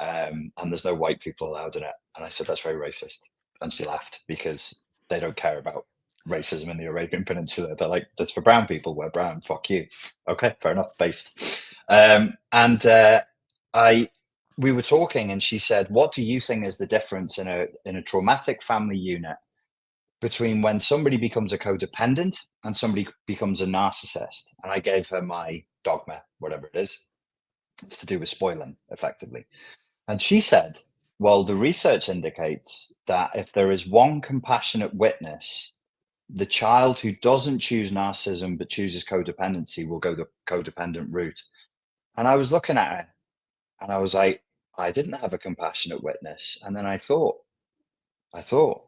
and there's no white people allowed in it. And I said that's very racist, and she laughed because they don't care about racism in the Arabian Peninsula. They're like, that's for brown people. We're brown. Fuck you. Okay, fair enough. Based. And I we were talking, and she said, "What do you think is the difference in a traumatic family unit between when somebody becomes a codependent and somebody becomes a narcissist?" And I gave her my dogma, whatever it is. It's to do with spoiling, effectively. And she said, "Well, the research indicates that if there is one compassionate witness, the child who doesn't choose narcissism but chooses codependency will go the codependent route." And I was looking at her and I was like, I didn't have a compassionate witness. And then I thought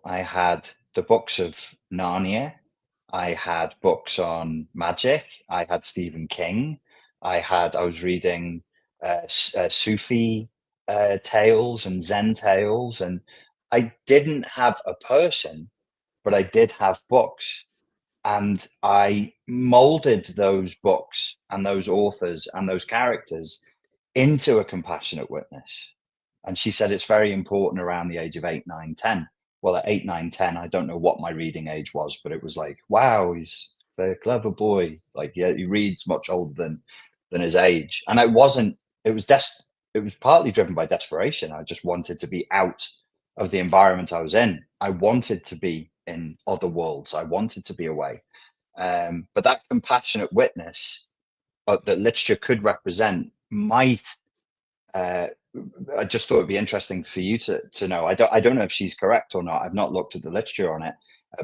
I had the books of Narnia. I had books on magic. I had Stephen King. I was reading Sufi tales and Zen tales, and I didn't have a person but I did have books, and I molded those books and those authors and those characters into a compassionate witness. And she said it's very important around the age of 8, 9, 10. Well, at 8, 9, 10, I don't know what my reading age was, but it was like, wow, he's a clever boy. Like, yeah, he reads much older than his age. And it wasn't, it was partly driven by desperation. I just wanted to be out of the environment I was in. I wanted to be in other worlds. I wanted to be away. But that compassionate witness that literature could represent might, I just thought it'd be interesting for you to know. I don't know if she's correct or not. I've not looked at the literature on it,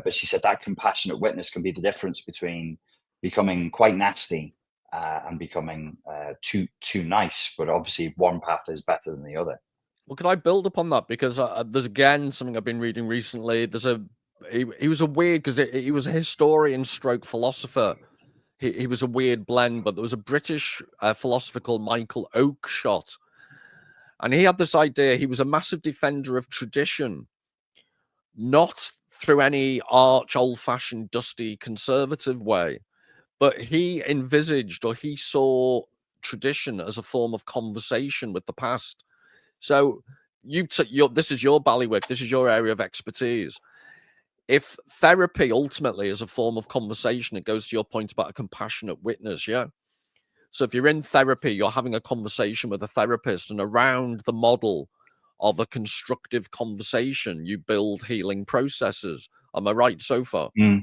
but she said that compassionate witness can be the difference between becoming quite nasty and becoming too nice. But obviously, one path is better than the other. Well, can I build upon that? Because there's again something I've been reading recently. He was a weird, because he was a historian stroke philosopher. He was a weird blend, but there was a British philosopher called Michael Oakeshott, and he had this idea. He was a massive defender of tradition, not through any arch, old-fashioned, dusty, conservative way, but he envisaged, or he saw, tradition as a form of conversation with the past. So this is your ballywick, this is your area of expertise. If therapy ultimately is a form of conversation, it goes to your point about a compassionate witness, yeah? So if you're in therapy, you're having a conversation with a therapist, and around the model of a constructive conversation, you build healing processes. Am I right so far? Yeah.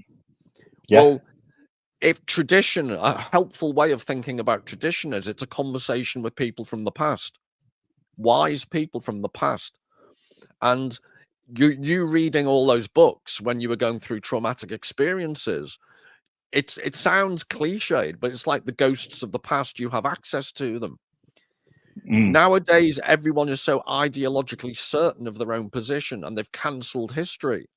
Well, if tradition, a helpful way of thinking about tradition is it's a conversation with people from the past, wise people from the past. And you reading all those books when you were going through traumatic experiences, it sounds cliched, but it's like the ghosts of the past. You have access to them. Nowadays, everyone is so ideologically certain of their own position, and they've cancelled history.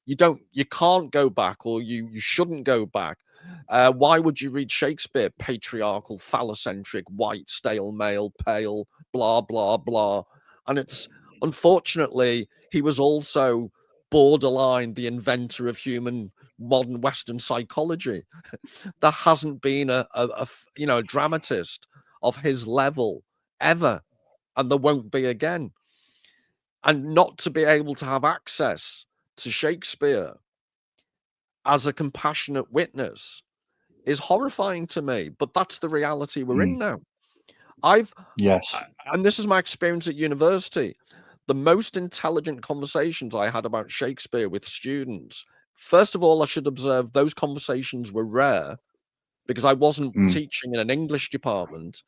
You can't go back, or you shouldn't go back. Why would you read Shakespeare? Patriarchal, phallocentric, white, stale male, pale, blah, blah, blah. And it's, unfortunately, he was also borderline the inventor of human modern Western psychology. There hasn't been a dramatist of his level ever, and there won't be again. And not to be able to have access to Shakespeare as a compassionate witness is horrifying to me, but that's the reality we're in now. Yes. And this is my experience at university. The most intelligent conversations I had about Shakespeare with students, first of all, I should observe those conversations were rare because I wasn't teaching in an English department.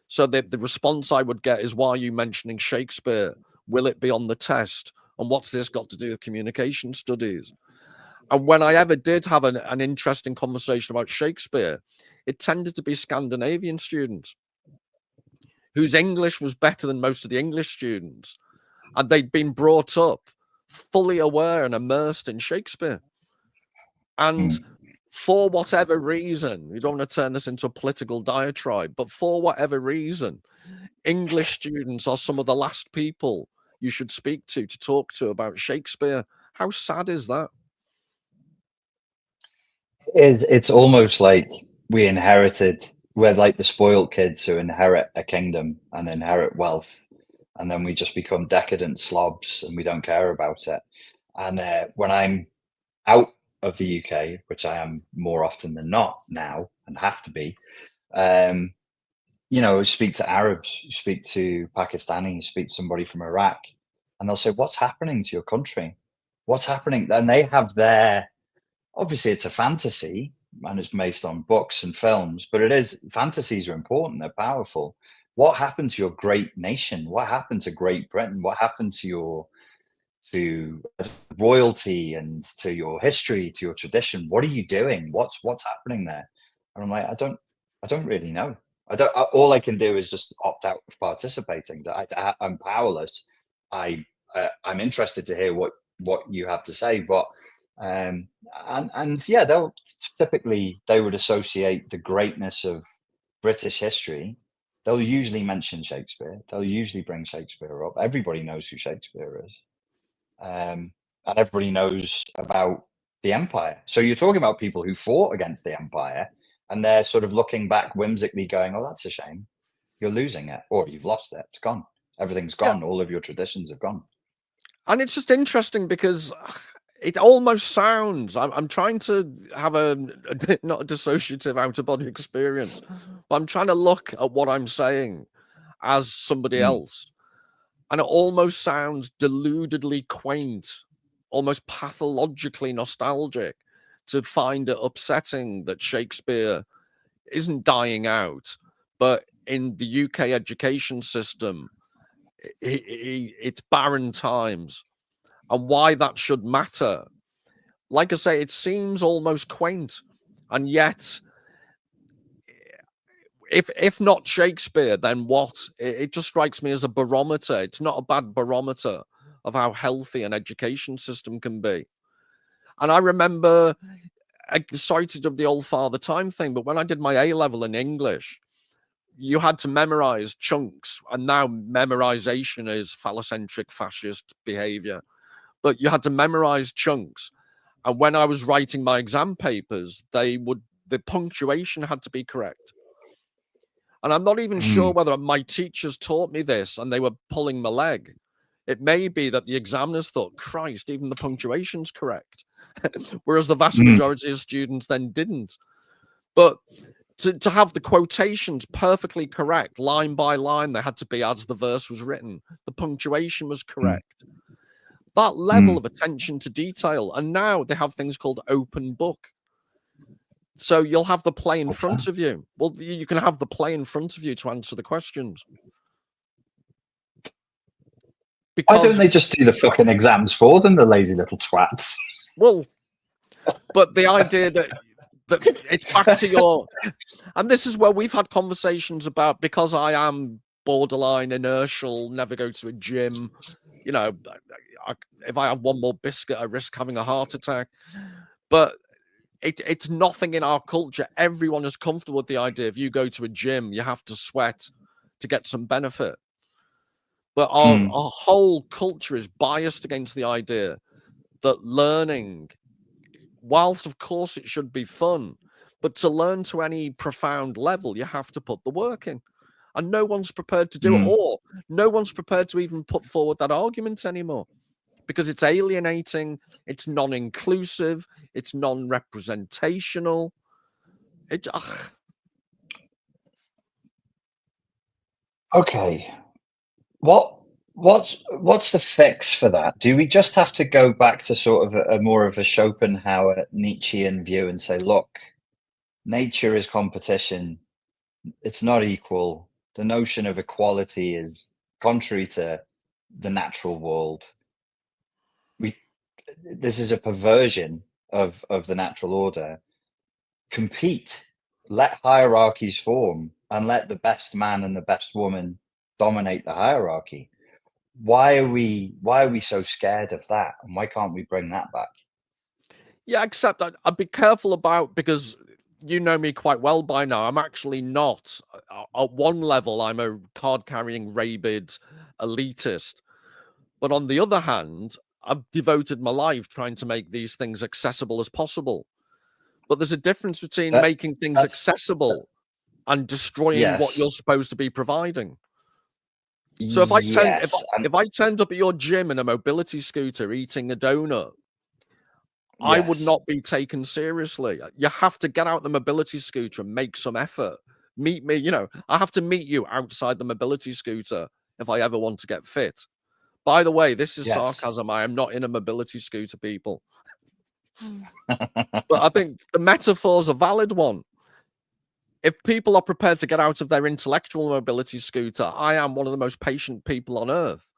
So the response I would get is, why are you mentioning Shakespeare? Will it be on the test? And what's this got to do with communication studies? And when I ever did have an interesting conversation about Shakespeare, it tended to be Scandinavian students whose English was better than most of the English students. And they'd been brought up fully aware and immersed in Shakespeare. And for whatever reason, you don't want to turn this into a political diatribe, but for whatever reason, English students are some of the last people you should speak to talk to about Shakespeare. How sad is that? It's almost like we're like the spoiled kids who inherit a kingdom and inherit wealth, and then we just become decadent slobs and we don't care about it. And when I'm out of the UK, which I am more often than not now and have to be, you speak to Arabs, you speak to Pakistanis, you speak to somebody from Iraq, and they'll say, "What's happening to your country? What's happening?" And they have obviously it's a fantasy and it's based on books and films, but fantasies are important, they're powerful. What happened to your great nation? What happened to Great Britain? What happened to royalty and to your history, to your tradition? What are you doing? What's happening there? And I'm like, I don't really know. All I can do is just opt out of participating. I'm powerless. I'm interested to hear what you have to say, but and yeah, they would associate the greatness of British history. They'll usually mention Shakespeare. They'll usually bring Shakespeare up. Everybody knows who Shakespeare is, and everybody knows about the empire. So you're talking about people who fought against the empire, and they're sort of looking back whimsically going, oh, that's a shame. You're losing it, or you've lost it. It's gone. Everything's Yeah. gone. All of your traditions have gone. And it's just interesting because it almost sounds, I'm trying to have not a dissociative out-of-body experience, but I'm trying to look at what I'm saying as somebody else. And it almost sounds deludedly quaint, almost pathologically nostalgic, to find it upsetting that Shakespeare isn't dying out, but in the UK education system, it's barren times. And why that should matter. Like I say, it seems almost quaint, and yet, if not Shakespeare, then what? It just strikes me as a barometer. It's not a bad barometer of how healthy an education system can be. And I remember, excited of the old Father Time thing, but when I did my A level in English, you had to memorize chunks, and now memorization is phallocentric fascist behavior. But you had to memorize chunks. And when I was writing my exam papers, the punctuation had to be correct. And I'm not even sure whether my teachers taught me this and they were pulling my leg. It may be that the examiners thought, Christ, even the punctuation's correct. Whereas the vast majority of students then didn't. But to have the quotations perfectly correct, line by line, they had to be as the verse was written. The punctuation was correct. That level of attention to detail. And now they have things called open book. So you'll have the play in front of you. Well, you can have the play in front of you to answer the questions. Because, why don't they just do the fucking exams for them, the lazy little twats? Well, but the idea that it's back to your... And this is where we've had conversations about, because I am borderline inertial, never go to a gym, you know, if I have one more biscuit, I risk having a heart attack. But it's nothing in our culture. Everyone is comfortable with the idea if you go to a gym, you have to sweat to get some benefit. But our whole culture is biased against the idea that learning, whilst of course it should be fun, but to learn to any profound level, you have to put the work in. And no one's prepared to do it, or no one's prepared to even put forward that argument anymore. Because it's alienating, it's non-inclusive, it's non-representational. Okay, what's the fix for that? Do we just have to go back to sort of a more of a Schopenhauer Nietzschean view and say, look, nature is competition, it's not equal. The notion of equality is contrary to the natural world. This is a perversion of the natural order. Compete, let hierarchies form, and let the best man and the best woman dominate the hierarchy. Why are we so scared of that, and why can't we bring that back? Yeah, except I'd be careful about, because you know me quite well by now. I'm actually not. At one level, I'm a card-carrying, rabid elitist. But on the other hand, I've devoted my life trying to make these things accessible as possible. But there's a difference between making things accessible and destroying what you're supposed to be providing. So if I turned up at your gym in a mobility scooter eating a donut, I would not be taken seriously. You have to get out the mobility scooter and make some effort. Meet me, you know, I have to meet you outside the mobility scooter if I ever want to get fit. By the way, this is sarcasm. I am not in a mobility scooter, people. But I think the metaphor's a valid one. If people are prepared to get out of their intellectual mobility scooter, I am one of the most patient people on earth.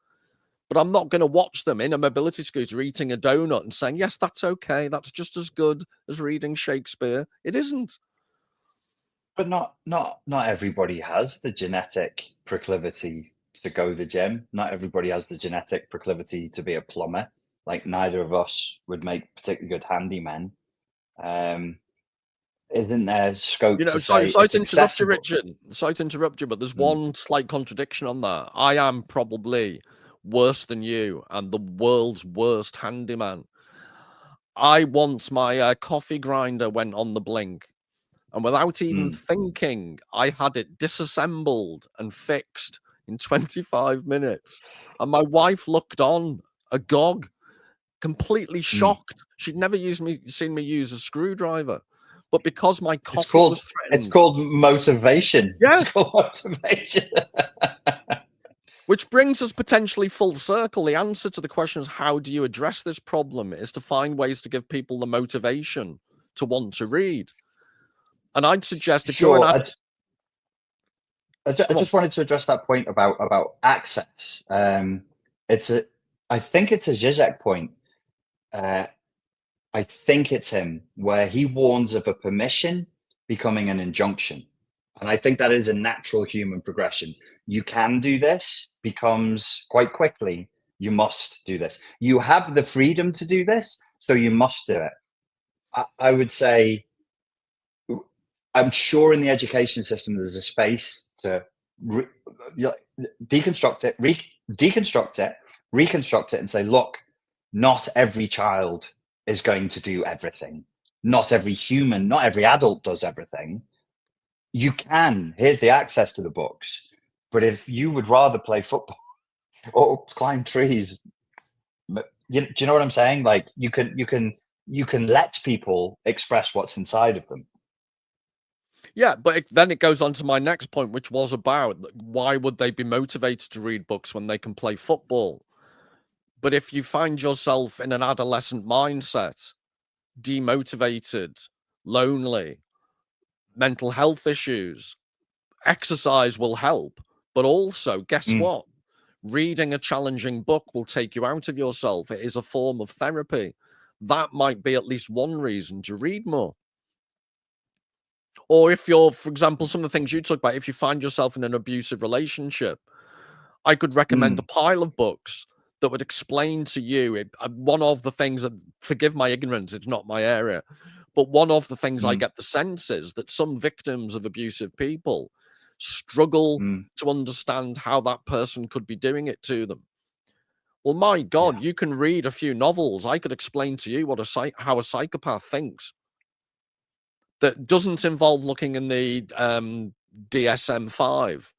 But I'm not going to watch them in a mobility scooter eating a donut and saying, yes, that's okay. That's just as good as reading Shakespeare. It isn't. But not everybody has the genetic proclivity to go to the gym. Not everybody has the genetic proclivity to be a plumber. Like, neither of us would make particularly good handymen. Isn't there scope to say sorry it's accessible? Richard. Sorry to interrupt you, but there's one slight contradiction on that. I am probably worse than you and the world's worst handyman. I once my coffee grinder went on the blink, and without even Mm. thinking, I had it disassembled and fixed in 25 minutes. And my wife looked on, agog, completely shocked. She'd never seen me use a screwdriver. But because my coffee was It's threatened. called motivation. Yeah. It's called motivation. Which brings us potentially full circle. The answer to the question is, how do you address this problem, is to find ways to give people the motivation to want to read. And I'd suggest if you're Sure. an I just wanted to address that point about access. I think it's a Zizek point. I think it's him where he warns of a permission becoming an injunction. And I think that is a natural human progression. You can do this becomes quite quickly, you must do this. You have the freedom to do this, so you must do it. I would say, I'm sure in the education system, there's a space to deconstruct it, reconstruct it, and say, look, not every child is going to do everything. Not every human, not every adult does everything. You can. Here's the access to the books. But if you would rather play football or climb trees, do you know what I'm saying? Like you can let people express what's inside of them. Yeah, but then it goes on to my next point, which was about why would they be motivated to read books when they can play football? But if you find yourself in an adolescent mindset, demotivated, lonely, mental health issues, exercise will help. But also, guess what? Reading a challenging book will take you out of yourself. It is a form of therapy. That might be at least one reason to read more. Or if you're, for example, some of the things you talk about, if you find yourself in an abusive relationship, I could recommend a pile of books that would explain to you one of the things that, forgive my ignorance, it's not my area, but one of the things I get the sense is that some victims of abusive people struggle to understand how that person could be doing it to them. Well, my God, you can read a few novels. I could explain to you how a psychopath thinks. That doesn't involve looking in the DSM-5,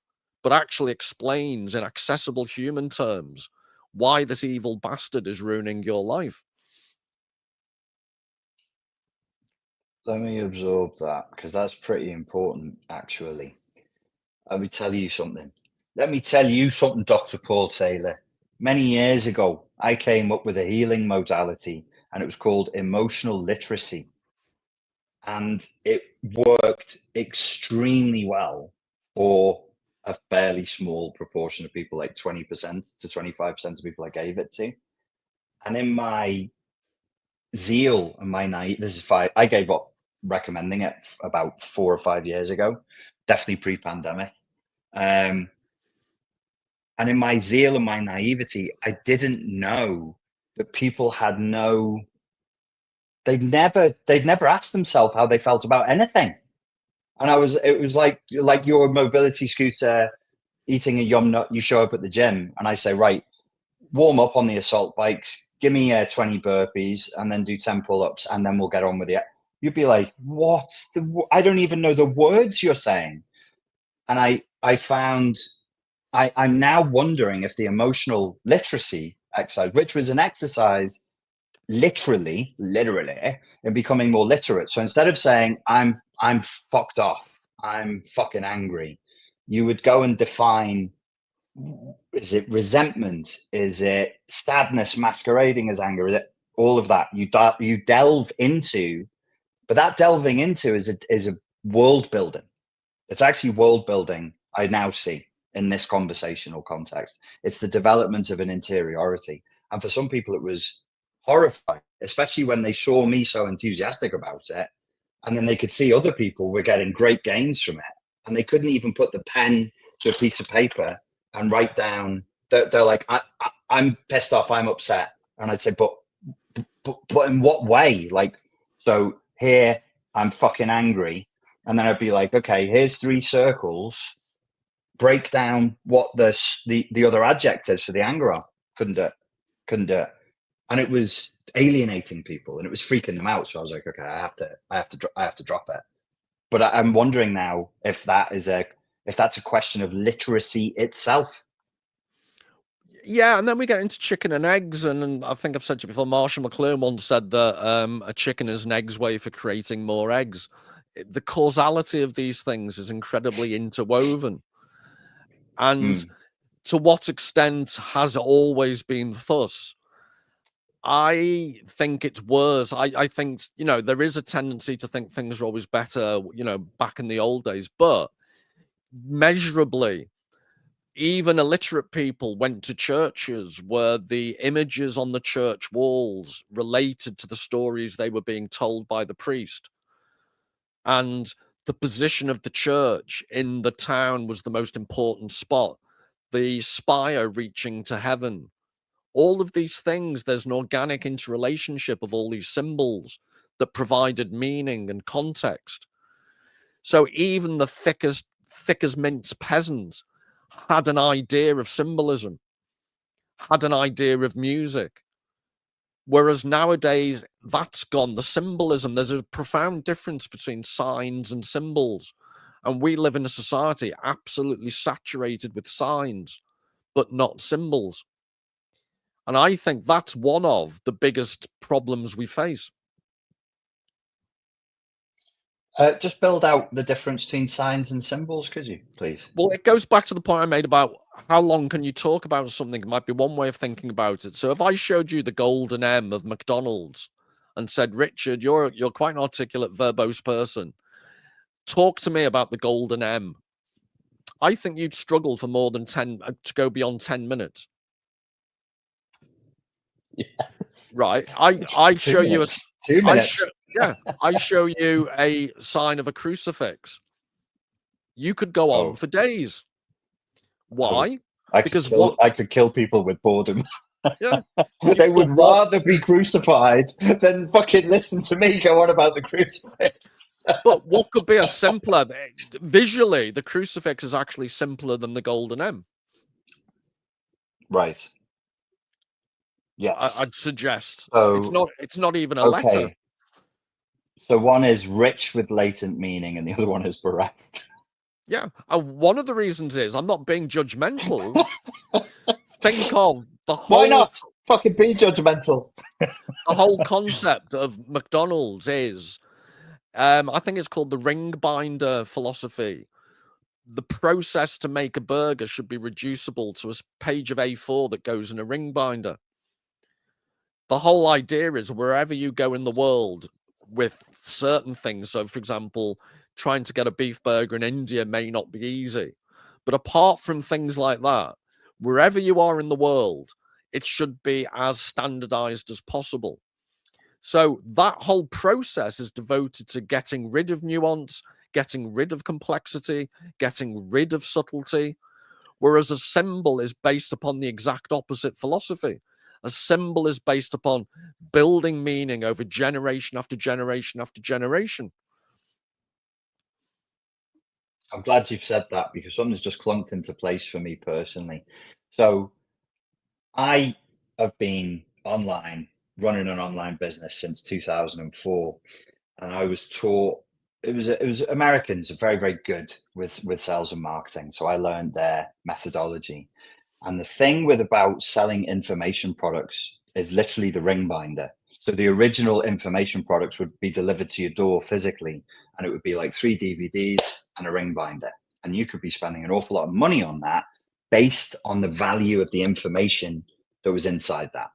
but actually explains in accessible human terms why this evil bastard is ruining your life. Let me absorb that, because that's pretty important, actually. Let me tell you something. Dr. Paul Taylor. Many years ago, I came up with a healing modality, and it was called emotional literacy. And it worked extremely well for a fairly small proportion of people, like 20% to 25% of people I gave it to. And in my zeal and my I gave up recommending it about 4 or 5 years ago, definitely pre-pandemic. And in my zeal and my naivety, I didn't know that people had they'd never asked themselves how they felt about anything. And it was like your mobility scooter eating a yum nut. You show up at the gym and I say, right, warm up on the assault bikes, give me 20 burpees and then do 10 pull-ups and then we'll get on with it. You'd be like, what? I don't even know the words you're saying. And I'm now wondering if the emotional literacy exercise, which was an exercise literally in becoming more literate. So instead of saying, I'm fucked off, I'm fucking angry, you would go and define, is it resentment? Is it sadness masquerading as anger? Is it all of that? You delve into, but that delving into is a world building. It's actually world building. I now see in this conversational context, it's the development of an interiority. And for some people, it was horrifying, especially when they saw me so enthusiastic about it. And then they could see other people were getting great gains from it. And they couldn't even put the pen to a piece of paper and write down. They're like, I'm pissed off, I'm upset. And I'd say, but in what way? Like, so here, I'm fucking angry. And then I'd be like, okay, here's 3 circles. Break down what the other adjectives for the anger are. Couldn't do it. And it was alienating people, and it was freaking them out. So I was like, okay, I have to drop it. But I'm wondering now if that's a question of literacy itself. Yeah, and then we get into chicken and eggs, and I think I've said to you before, Marshall McLuhan once said that a chicken is an egg's way for creating more eggs. The causality of these things is incredibly interwoven. And to what extent has it always been thus? I think it's worse. I think, there is a tendency to think things are always better, back in the old days, but measurably, even illiterate people went to churches where the images on the church walls related to the stories they were being told by the priest. And the position of the church in the town was the most important spot. The spire reaching to heaven. All of these things, there's an organic interrelationship of all these symbols that provided meaning and context. So even the thick as mince peasant had an idea of symbolism, had an idea of music. Whereas nowadays, that's gone. The symbolism, there's a profound difference between signs and symbols. And we live in a society absolutely saturated with signs, but not symbols. And I think that's one of the biggest problems we face. Just build out the difference between signs and symbols, could you, please? Well, it goes back to the point I made about how long can you talk about something. It might be one way of thinking about it. So if I showed you the golden M of McDonald's and said, Richard, you're quite an articulate, verbose person. Talk to me about the golden M. I think you'd struggle for more than 10 to go beyond 10 minutes. Yes. Right. I show you 2 minutes. I show you a sign of a crucifix. You could go on for days. Why? I could kill people with boredom. Yeah. They would rather be crucified than fucking listen to me go on about the crucifix. But what could be a simpler? Visually, the crucifix is actually simpler than the golden M. Right. Yes. I'd suggest. So, it's not even a letter. So one is rich with latent meaning and the other one is bereft. Yeah. One of the reasons is I'm not being judgmental. Think of the whole... Why not? Fucking be judgmental. The whole concept of McDonald's is, I think it's called the ring binder philosophy. The process to make a burger should be reducible to a page of A4 that goes in a ring binder. The whole idea is wherever you go in the world with certain things, so for example, trying to get a beef burger in India may not be easy. But apart from things like that, wherever you are in the world, it should be as standardized as possible. So that whole process is devoted to getting rid of nuance, getting rid of complexity, getting rid of subtlety, whereas a symbol is based upon the exact opposite philosophy. A symbol is based upon building meaning over generation after generation after generation. I'm glad you've said that because something's just clunked into place for me personally. So I have been online, running an online business since 2004, and I was taught it was Americans are very, very good with sales and marketing. So I learned their methodology. And the thing about selling information products is literally the ring binder. So the original information products would be delivered to your door physically, and it would be like 3 DVDs and a ring binder. And you could be spending an awful lot of money on that based on the value of the information that was inside that.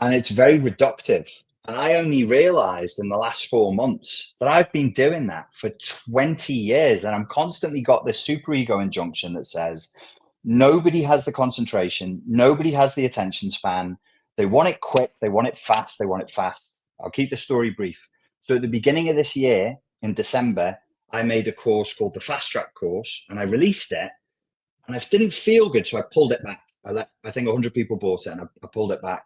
And it's very reductive. And I only realized in the last 4 months that I've been doing that for 20 years. And I'm constantly got this superego injunction that says, nobody has the concentration. Nobody has the attention span. They want it quick. They want it fast. They want it fast. I'll keep the story brief. So at the beginning of this year, in December, I made a course called the Fast Track course, and I released it, and I didn't feel good, so I pulled it back. I think 100 people bought it, and I pulled it back.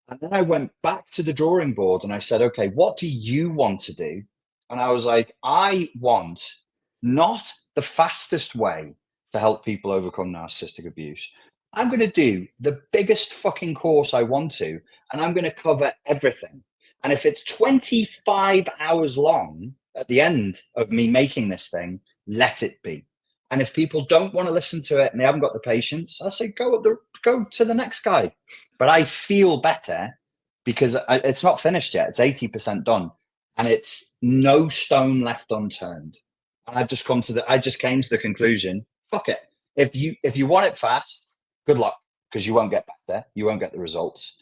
And then I went back to the drawing board, and I said, okay, what do you want to do? And I was like, I want not the fastest way to help people overcome narcissistic abuse. I'm going to do the biggest fucking course I want to, and I'm going to cover everything. And if it's 25 hours long at the end of me making this thing, let it be. And if people don't want to listen to it and they haven't got the patience, I say go to the next guy. But I feel better because it's not finished yet. It's 80% done, and it's no stone left unturned. And I just came to the conclusion: fuck it. If you want it fast, good luck, because you won't get better. You won't get the results.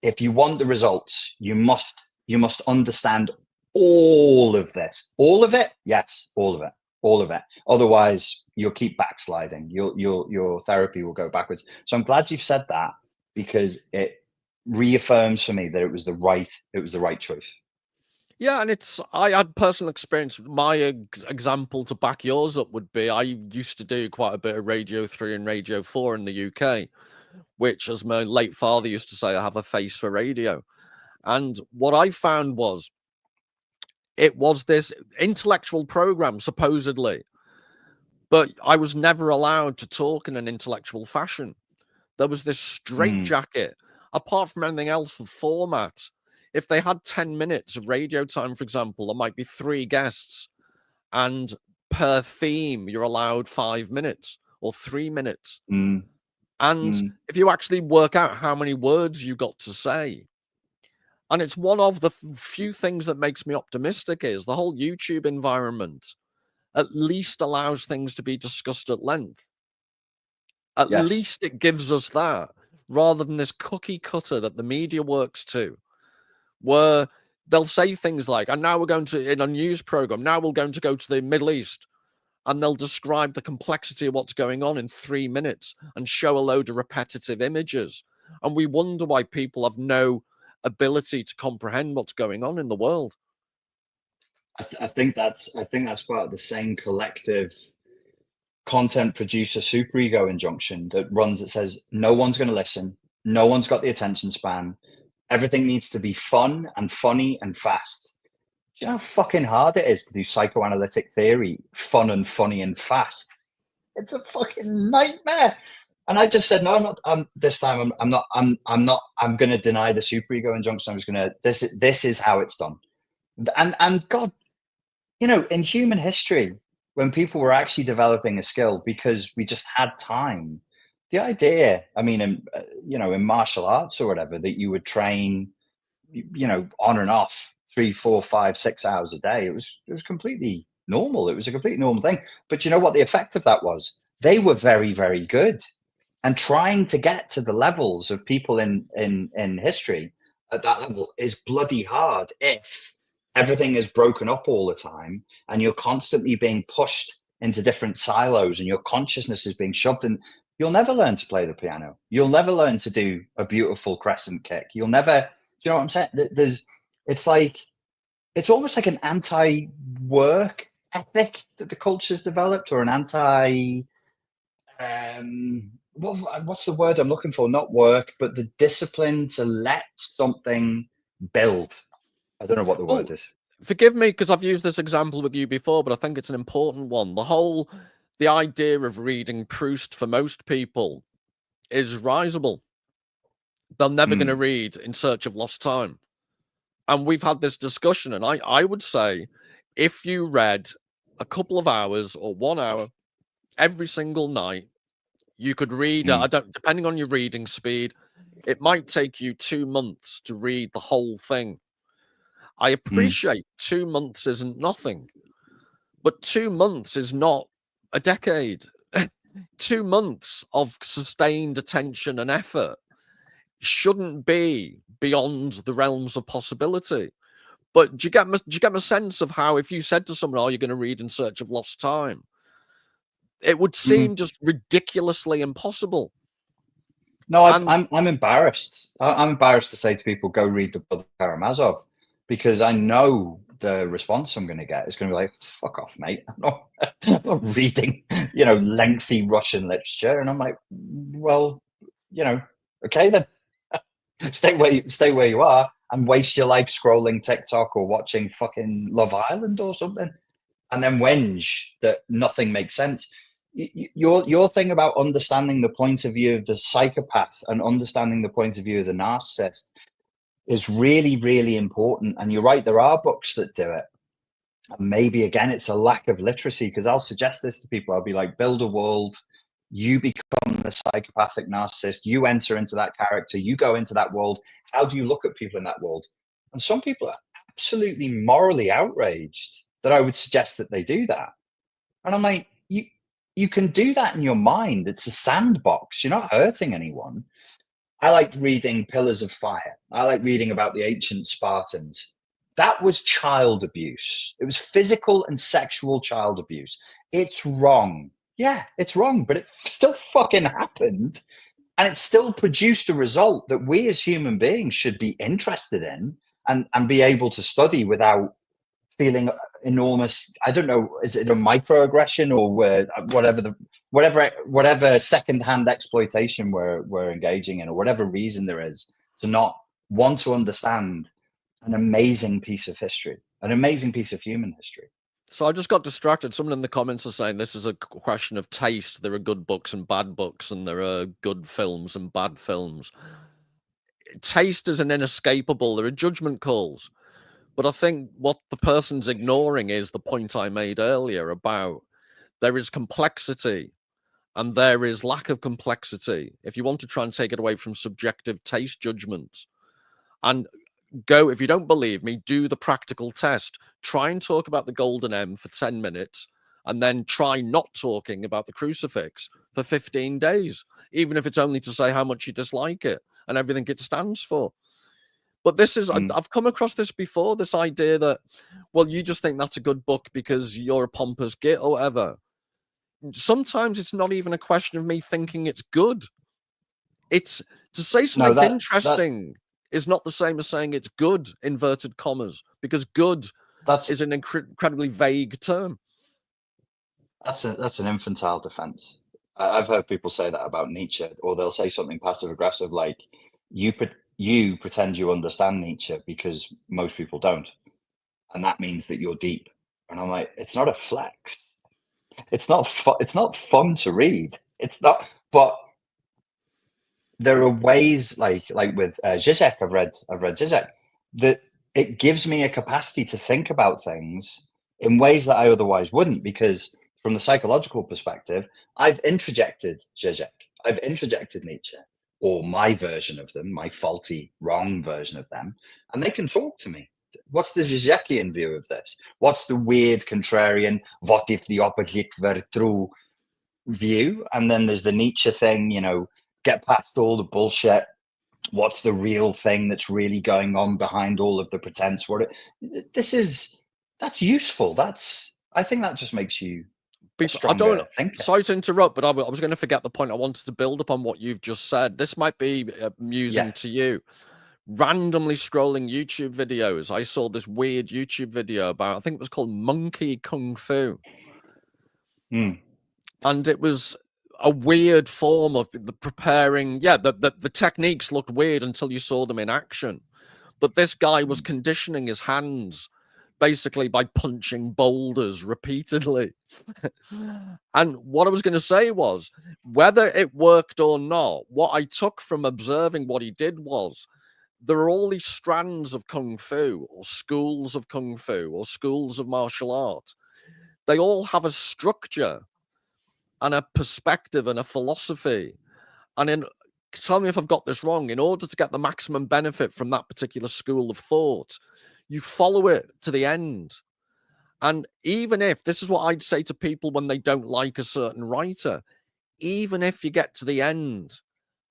If you want the results, you must understand all of this. All of it? Yes, all of it. All of it. Otherwise, you'll keep backsliding. Your therapy will go backwards. So I'm glad you've said that, because it reaffirms for me that it was the right choice. Yeah, and I had personal experience. My example to back yours up would be I used to do quite a bit of Radio 3 and Radio 4 in the UK, which, as my late father used to say, I have a face for radio. And what I found was it was this intellectual program, supposedly, but I was never allowed to talk in an intellectual fashion. There was this straitjacket. Apart from anything else, the format. If they had 10 minutes of radio time, for example, there might be 3 guests, and per theme, you're allowed 5 minutes or 3 minutes. And if you actually work out how many words you got to say, and it's one of the few things that makes me optimistic, is the whole YouTube environment at least allows things to be discussed at length. At least it gives us that, rather than this cookie cutter that the media works to, where they'll say things like, and now we're going to, in a news program, now we're going to go to the Middle East, and they'll describe the complexity of what's going on in 3 minutes and show a load of repetitive images. And we wonder why people have no ability to comprehend what's going on in the world. I think that's part of the same collective content producer superego injunction that runs, that says no one's going to listen, no one's got the attention span, everything needs to be fun and funny and fast. Do you know how fucking hard it is to do psychoanalytic theory fun and funny and fast? It's a fucking nightmare. And I just said, no, I'm not. This time, I'm not. I'm going to deny the superego injunction. I'm just going to. This is how it's done. And God, in human history, when people were actually developing a skill because we just had time, the idea, I mean, in martial arts or whatever, that you would train, on and off 3, 4, 5, 6 hours a day, it was completely normal. It was a completely normal thing. But you know what the effect of that was? They were very, very good. And trying to get to the levels of people in history at that level is bloody hard if everything is broken up all the time and you're constantly being pushed into different silos and your consciousness is being shoved in. You'll never learn to play the piano. You'll never learn to do a beautiful crescent kick. You'll never, do you know what I'm saying? It's almost like an anti-work ethic that the culture's developed, or an what's the word I'm looking for? Not work, but the discipline to let something build. I don't know what the word is. Forgive me, because I've used this example with you before, but I think it's an important one. The idea of reading Proust for most people is risible. They're never going to read In Search of Lost Time. And we've had this discussion, and I would say if you read a couple of hours or 1 hour every single night, you could read, depending on your reading speed, it might take you 2 months to read the whole thing. I appreciate 2 months isn't nothing, but 2 months is not a decade. 2 months of sustained attention and effort shouldn't be beyond the realms of possibility. But do you get my sense of how, if you said to someone, "Are you going to read In Search of Lost Time?" it would seem just ridiculously impossible. No, I'm embarrassed. I'm embarrassed to say to people, "Go read the Brother Karamazov," because I know the response I'm going to get is going to be like, "Fuck off, mate! I'm not reading, lengthy Russian literature." And I'm like, "Well, okay then, stay where you are and waste your life scrolling TikTok or watching fucking Love Island or something, and then whinge that nothing makes sense." your thing about understanding the point of view of the psychopath and understanding the point of view of the narcissist is really, really important. And you're right, there are books that do it. And maybe again, it's a lack of literacy, because I'll suggest this to people. I'll be like, build a world. You become the psychopathic narcissist. You enter into that character. You go into that world. How do you look at people in that world? And some people are absolutely morally outraged that I would suggest that they do that. And I'm like, you can do that in your mind. It's a sandbox. You're not hurting anyone. I liked reading Pillars of Fire. I like reading about the ancient Spartans. That was child abuse. It was physical and sexual child abuse. It's wrong. Yeah, it's wrong, but it still fucking happened. And it still produced a result that we as human beings should be interested in and be able to study without feeling enormous. I don't know, is it a microaggression or whatever secondhand exploitation we're engaging in, or whatever reason there is to not want to understand an amazing piece of history, an amazing piece of human history. So I just got distracted. Someone in the comments are saying this is a question of taste. There are good books and bad books, and there are good films and bad films. Taste is an inescapable. There are judgment calls. But I think what the person's ignoring is the point I made earlier about there is complexity and there is lack of complexity. If you want to try and take it away from subjective taste judgments, and go, if you don't believe me, do the practical test. Try and talk about the golden M for 10 minutes and then try not talking about the crucifix for 15 days, even if it's only to say how much you dislike it and everything it stands for. But this is, I've come across this before, this idea that, well, you just think that's a good book because you're a pompous git or whatever. Sometimes it's not even a question of me thinking it's good. It's to say something's interesting is not the same as saying it's good, inverted commas, because good is an incredibly vague term. That's an infantile defense. I've heard people say that about Nietzsche, or they'll say something passive aggressive like, you pretend you understand Nietzsche because most people don't, and that means that you're deep. And I'm like, it's not a flex. It's not fun to read. It's not. But there are ways, like with Zizek, I've read Zizek, that it gives me a capacity to think about things in ways that I otherwise wouldn't, because from the psychological perspective, I've introjected Zizek, I've introjected Nietzsche, or my version of them, my faulty, wrong version of them, and they can talk to me. What's the Zizekian view of this? What's the weird, contrarian, what if the opposite were true view? And then there's the Nietzsche thing, get past all the bullshit. What's the real thing that's really going on behind all of the pretense? That's useful. I think that just makes you a stronger thinker. Sorry to interrupt, but I was going to forget the point. I wanted to build upon what you've just said. This might be amusing to you. Randomly scrolling YouTube videos, I saw this weird YouTube video about, I think it was called Monkey Kung Fu. And it was a weird form of the preparing. Yeah, the techniques looked weird until you saw them in action. But this guy was conditioning his hands basically by punching boulders repeatedly. And what I was going to say was, whether it worked or not, what I took from observing what he did was, there are all these strands of Kung Fu, or schools of Kung Fu, or schools of martial art. They all have a structure and a perspective and a philosophy. And tell me if I've got this wrong, in order to get the maximum benefit from that particular school of thought, you follow it to the end. And even if, this is what I'd say to people when they don't like a certain writer, even if you get to the end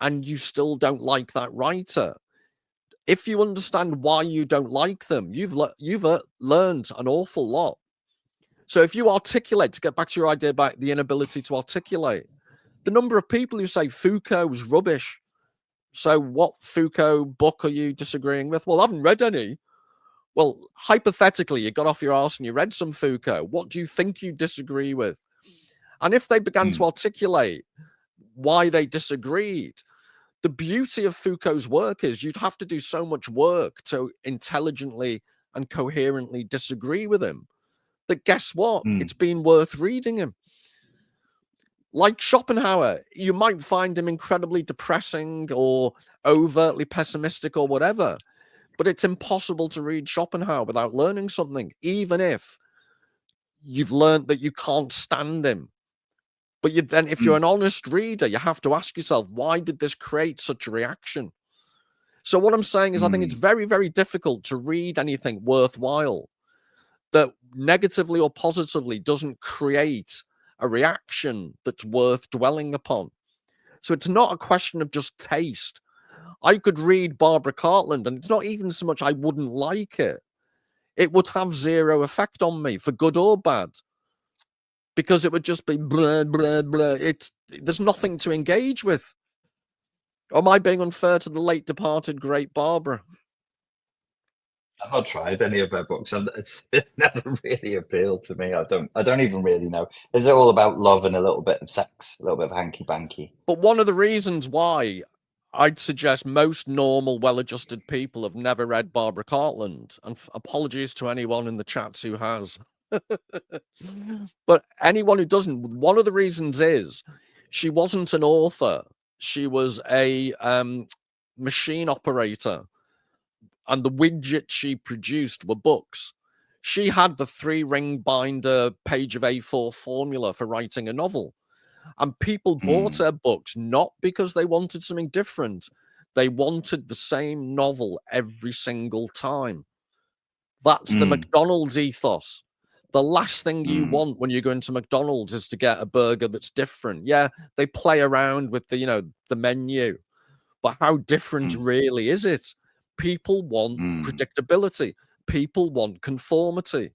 and you still don't like that writer, if you understand why you don't like them, you've learned an awful lot. So if you articulate, to get back to your idea about the inability to articulate, the number of people who say Foucault was rubbish. So what Foucault book are you disagreeing with? Well, I haven't read any. Well, hypothetically, you got off your arse and you read some Foucault. What do you think you disagree with? And if they began to articulate why they disagreed, the beauty of Foucault's work is you'd have to do so much work to intelligently and coherently disagree with him that guess what? It's been worth reading him. Like Schopenhauer, you might find him incredibly depressing or overtly pessimistic or whatever, but it's impossible to read Schopenhauer without learning something, even if you've learned that you can't stand him. But then, if you're an honest reader, you have to ask yourself, why did this create such a reaction? So what I'm saying is, I think it's very, very difficult to read anything worthwhile that negatively or positively doesn't create a reaction that's worth dwelling upon. So it's not a question of just taste. I could read Barbara Cartland, and it's not even so much I wouldn't like it. It would have zero effect on me, for good or bad, because it would just be blah, blah, blah. There's nothing to engage with. Or am I being unfair to the late departed great Barbara? I've not tried any of her books. It never really appealed to me. I don't even really know. Is it all about love and a little bit of sex, a little bit of hanky panky? But one of the reasons why I'd suggest most normal, well-adjusted people have never read Barbara Cartland, and apologies to anyone in the chats who has. But anyone who doesn't, one of the reasons is she wasn't an author. She was a machine operator, and the widgets she produced were books. She had the 3-ring binder page of A4 formula for writing a novel. And people bought her books not because they wanted something different. They wanted the same novel every single time. That's the McDonald's ethos. The last thing you want when you go into McDonald's is to get a burger that's different. Yeah, they play around with the menu, but how different really is it? People want predictability. People want conformity.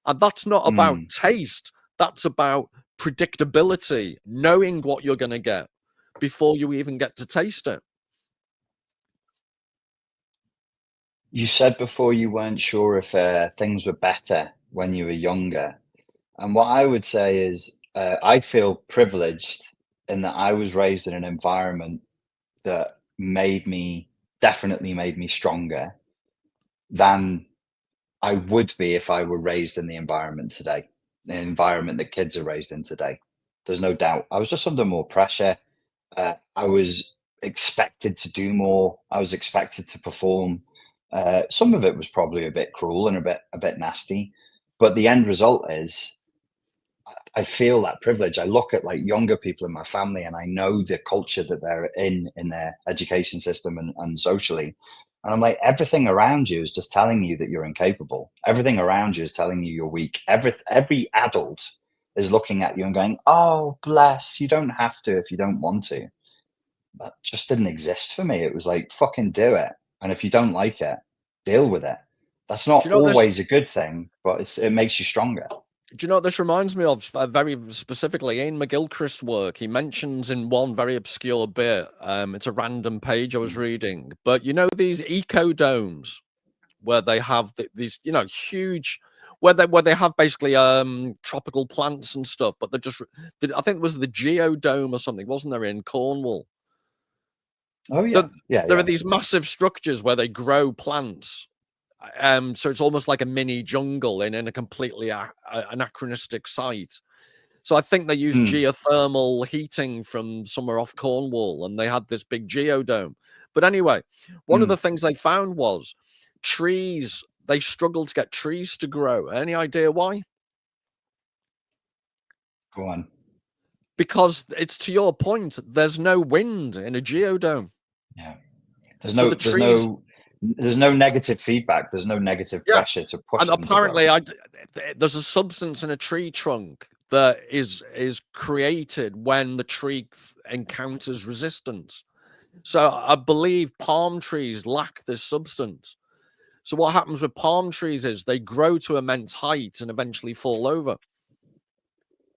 And that's not about taste. That's about predictability, knowing what you're going to get before you even get to taste it. You said before you weren't sure if things were better when you were younger. And what I would say is I feel privileged in that I was raised in an environment that definitely made me stronger than I would be if I were raised in the environment today, the environment that kids are raised in today. There's no doubt. I was just under more pressure. I was expected to do more. I was expected to perform. Some of it was probably a bit cruel and a bit nasty, but the end result is I feel that privilege. I look at like younger people in my family and I know the culture that they're in their education system and socially. And I'm like, everything around you is just telling you that you're incapable. Everything around you is telling you you're weak. Every adult is looking at you and going, oh, bless, you don't have to if you don't want to. That just didn't exist for me. It was like, fucking do it. And if you don't like it, deal with it. That's not always a good thing, but it makes you stronger. Do you know what this reminds me of? Very specifically, Ian McGilchrist's work. He mentions in one very obscure bit, it's a random page I was reading, but you know these ecodomes where they have these, huge, where they have basically tropical plants and stuff, but they're just, I think it was the Geodome or something, wasn't there, in Cornwall? Oh yeah, there are these massive structures where they grow plants. So it's almost like a mini jungle in a completely anachronistic site. So I think they used geothermal heating from somewhere off Cornwall, and they had this big geodome. But anyway, one of the things they found was trees. They struggled to get trees to grow. Any idea why? Go on. Because it's to your point. There's no wind in a geodome. Yeah. There's no negative feedback. There's no negative pressure to push and them apparently to grow. There's a substance in a tree trunk that is created when the tree encounters resistance. So I believe palm trees lack this substance. So what happens with palm trees is they grow to immense height and eventually fall over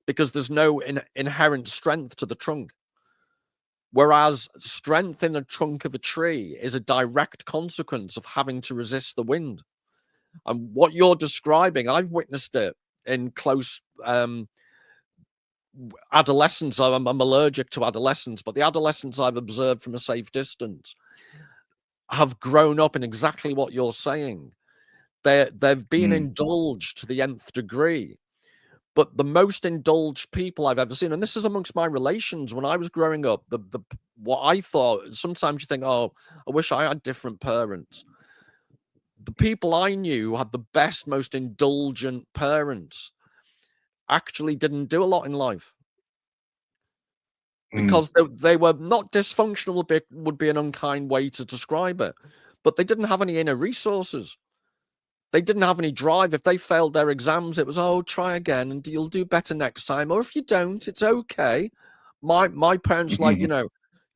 because there's no inherent strength to the trunk. Whereas strength in the trunk of a tree is a direct consequence of having to resist the wind. And what you're describing, I've witnessed it in close adolescence. I'm allergic to adolescents, but the adolescents I've observed from a safe distance have grown up in exactly what you're saying. They've been indulged to the nth degree, But the most indulged people I've ever seen, and this is amongst my relations when I was growing up, the what I thought, sometimes you think, oh, I wish I had different parents. The people I knew who had the best, most indulgent parents actually didn't do a lot in life. Because they were not dysfunctional, would be an unkind way to describe it, but they didn't have any inner resources. They didn't have any drive. If they failed their exams, it was, oh, try again and you'll do better next time. Or if you don't, it's okay. My parents, like,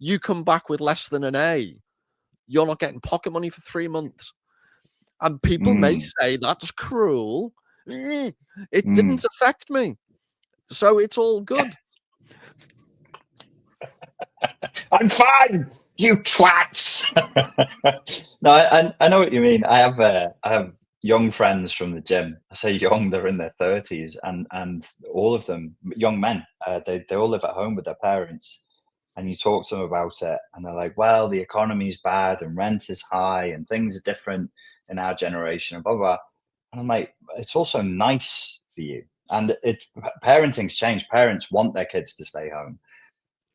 you come back with less than an A, you're not getting pocket money for 3 months. And people may say that's cruel. It didn't affect me. So it's all good. I'm fine, you twats. No, I know what you mean. I have young friends from the gym. I say young, they're in their 30s, and all of them, young men, they all live at home with their parents. And you talk to them about it, and they're like, well, the economy's bad, and rent is high, and things are different in our generation, and blah, blah. And I'm like, it's also nice for you. And parenting's changed. Parents want their kids to stay home.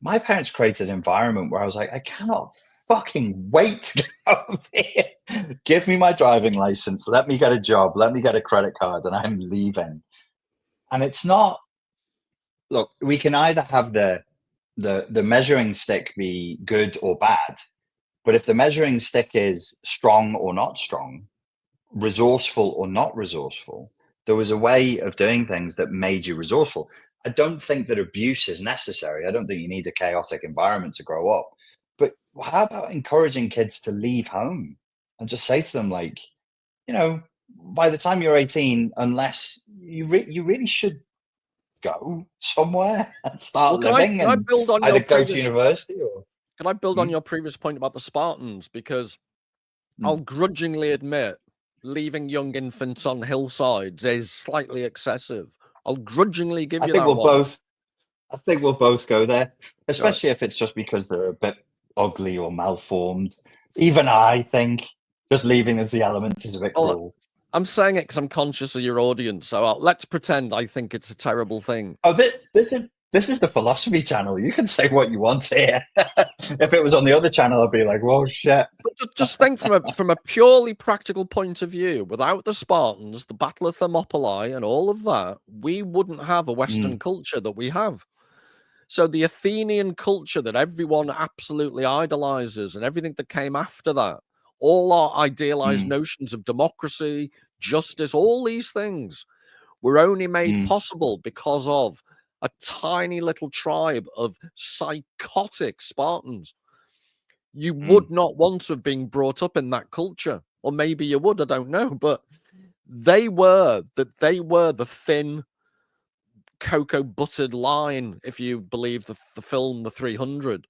My parents created an environment where I was like, I cannot fucking wait to get out of here. Give me my driving license. Let me get a job. Let me get a credit card, and I'm leaving. And it's not, look, we can either have the measuring stick be good or bad, but if the measuring stick is strong or not strong, resourceful or not resourceful, there was a way of doing things that made you resourceful. I don't think that abuse is necessary. I don't think you need a chaotic environment to grow up. But how about encouraging kids to leave home and just say to them, like, by the time you're 18, unless you really should go somewhere and start living and either go to university or... Can I build on your previous point about the Spartans? Because I'll grudgingly admit leaving young infants on hillsides is slightly excessive. I'll grudgingly give you that one. I think we'll both go there, especially if it's just because they're a bit ugly or malformed. Even I think just leaving as the elements is a bit cruel. I'm saying it because I'm conscious of your audience, so let's pretend I think it's a terrible thing. Oh, this is the philosophy channel. You can say what you want here. If it was on the other channel, I'd be like, whoa, shit. But just think from a purely practical point of view, without the Spartans, the Battle of Thermopylae and all of that, we wouldn't have a Western culture that we have. So the Athenian culture that everyone absolutely idolizes and everything that came after that, all our idealized notions of democracy, justice, all these things were only made possible because of a tiny little tribe of psychotic Spartans. You would not want to have been brought up in that culture, or maybe you would, I don't know, but they were the thin cocoa buttered line, if you believe the film The 300,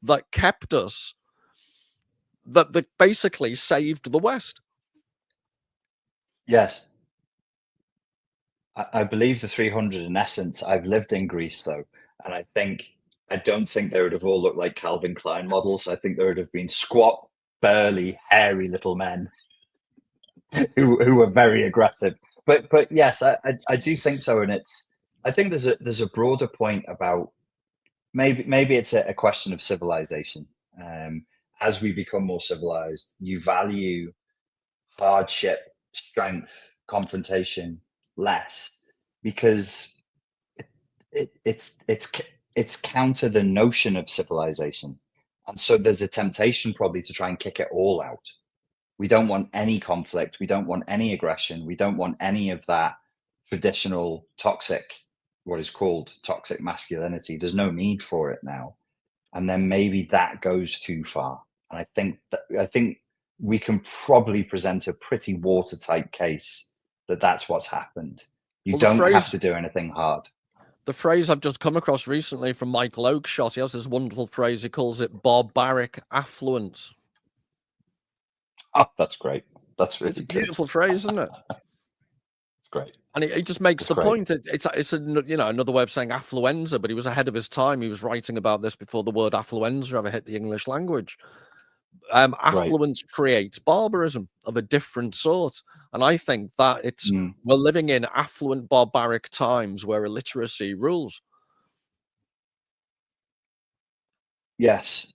that kept us, that basically saved the West. Yes. I believe the 300 in essence. I've lived in Greece though, and I don't think they would have all looked like Calvin Klein models. I think there would have been squat, burly, hairy little men who were very aggressive. But yes, I do think so, and I think there's a broader point about maybe it's a question of civilization. As we become more civilized, you value hardship, strength, confrontation less because it's counter the notion of civilization, and so there's a temptation probably to try and kick it all out. We don't want any conflict. We don't want any aggression. We don't want any of that traditional toxic, what is called toxic masculinity. There's no need for it now. And then maybe that goes too far. And I think we can probably present a pretty watertight case that that's what's happened. You don't have to do anything hard. The phrase I've just come across recently from Michael Oakeshott, he has this wonderful phrase, he calls it barbaric affluence. Oh, that's great. That's really It's a beautiful phrase, isn't it? It's great. And he just makes the point. It's another way of saying affluenza, but he was ahead of his time. He was writing about this before the word affluenza ever hit the English language. Affluence creates barbarism of a different sort. And I think that we're living in affluent, barbaric times where illiteracy rules. Yes.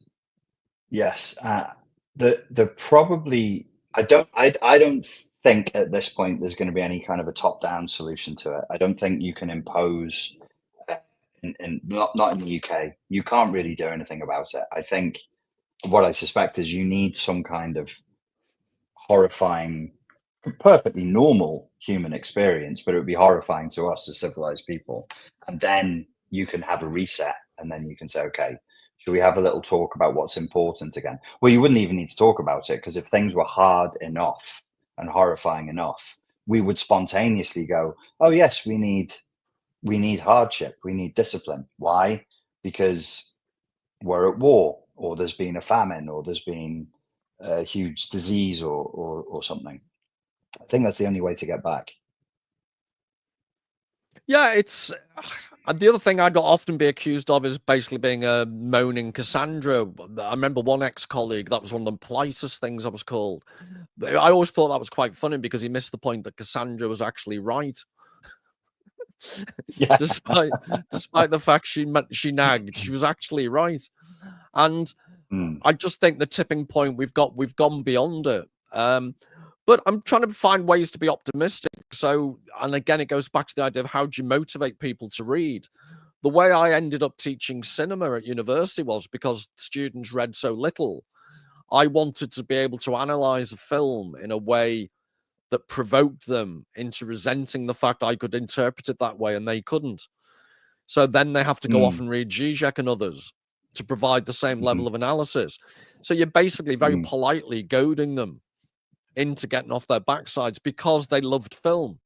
The probably I don't think at this point there's going to be any kind of a top-down solution to it. I don't think you can impose, not in the UK. You can't really do anything about it. I think what I suspect is you need some kind of horrifying, perfectly normal human experience, but it would be horrifying to us as civilized people. And then you can have a reset, and then you can say, okay, should we have a little talk about what's important again? Well, you wouldn't even need to talk about it, because if things were hard enough and horrifying enough, we would spontaneously go, oh yes, we need hardship, we need discipline. Why? Because we're at war, or there's been a famine, or there's been a huge disease, or something. I think that's the only way to get back. Yeah, it's the other thing I'd often be accused of is basically being a moaning Cassandra. I remember one ex-colleague, that was one of the politest things I was called. I always thought that was quite funny because he missed the point that Cassandra was actually right. Yeah. despite the fact she nagged, she was actually right. And I just think the tipping point, we've gone beyond it. But I'm trying to find ways to be optimistic. So, and again, it goes back to the idea of how do you motivate people to read? The way I ended up teaching cinema at university was because students read so little. I wanted to be able to analyze a film in a way that provoked them into resenting the fact I could interpret it that way and they couldn't. So then they have to go off and read Zizek and others to provide the same level of analysis. So you're basically very politely goading them into getting off their backsides because they loved film.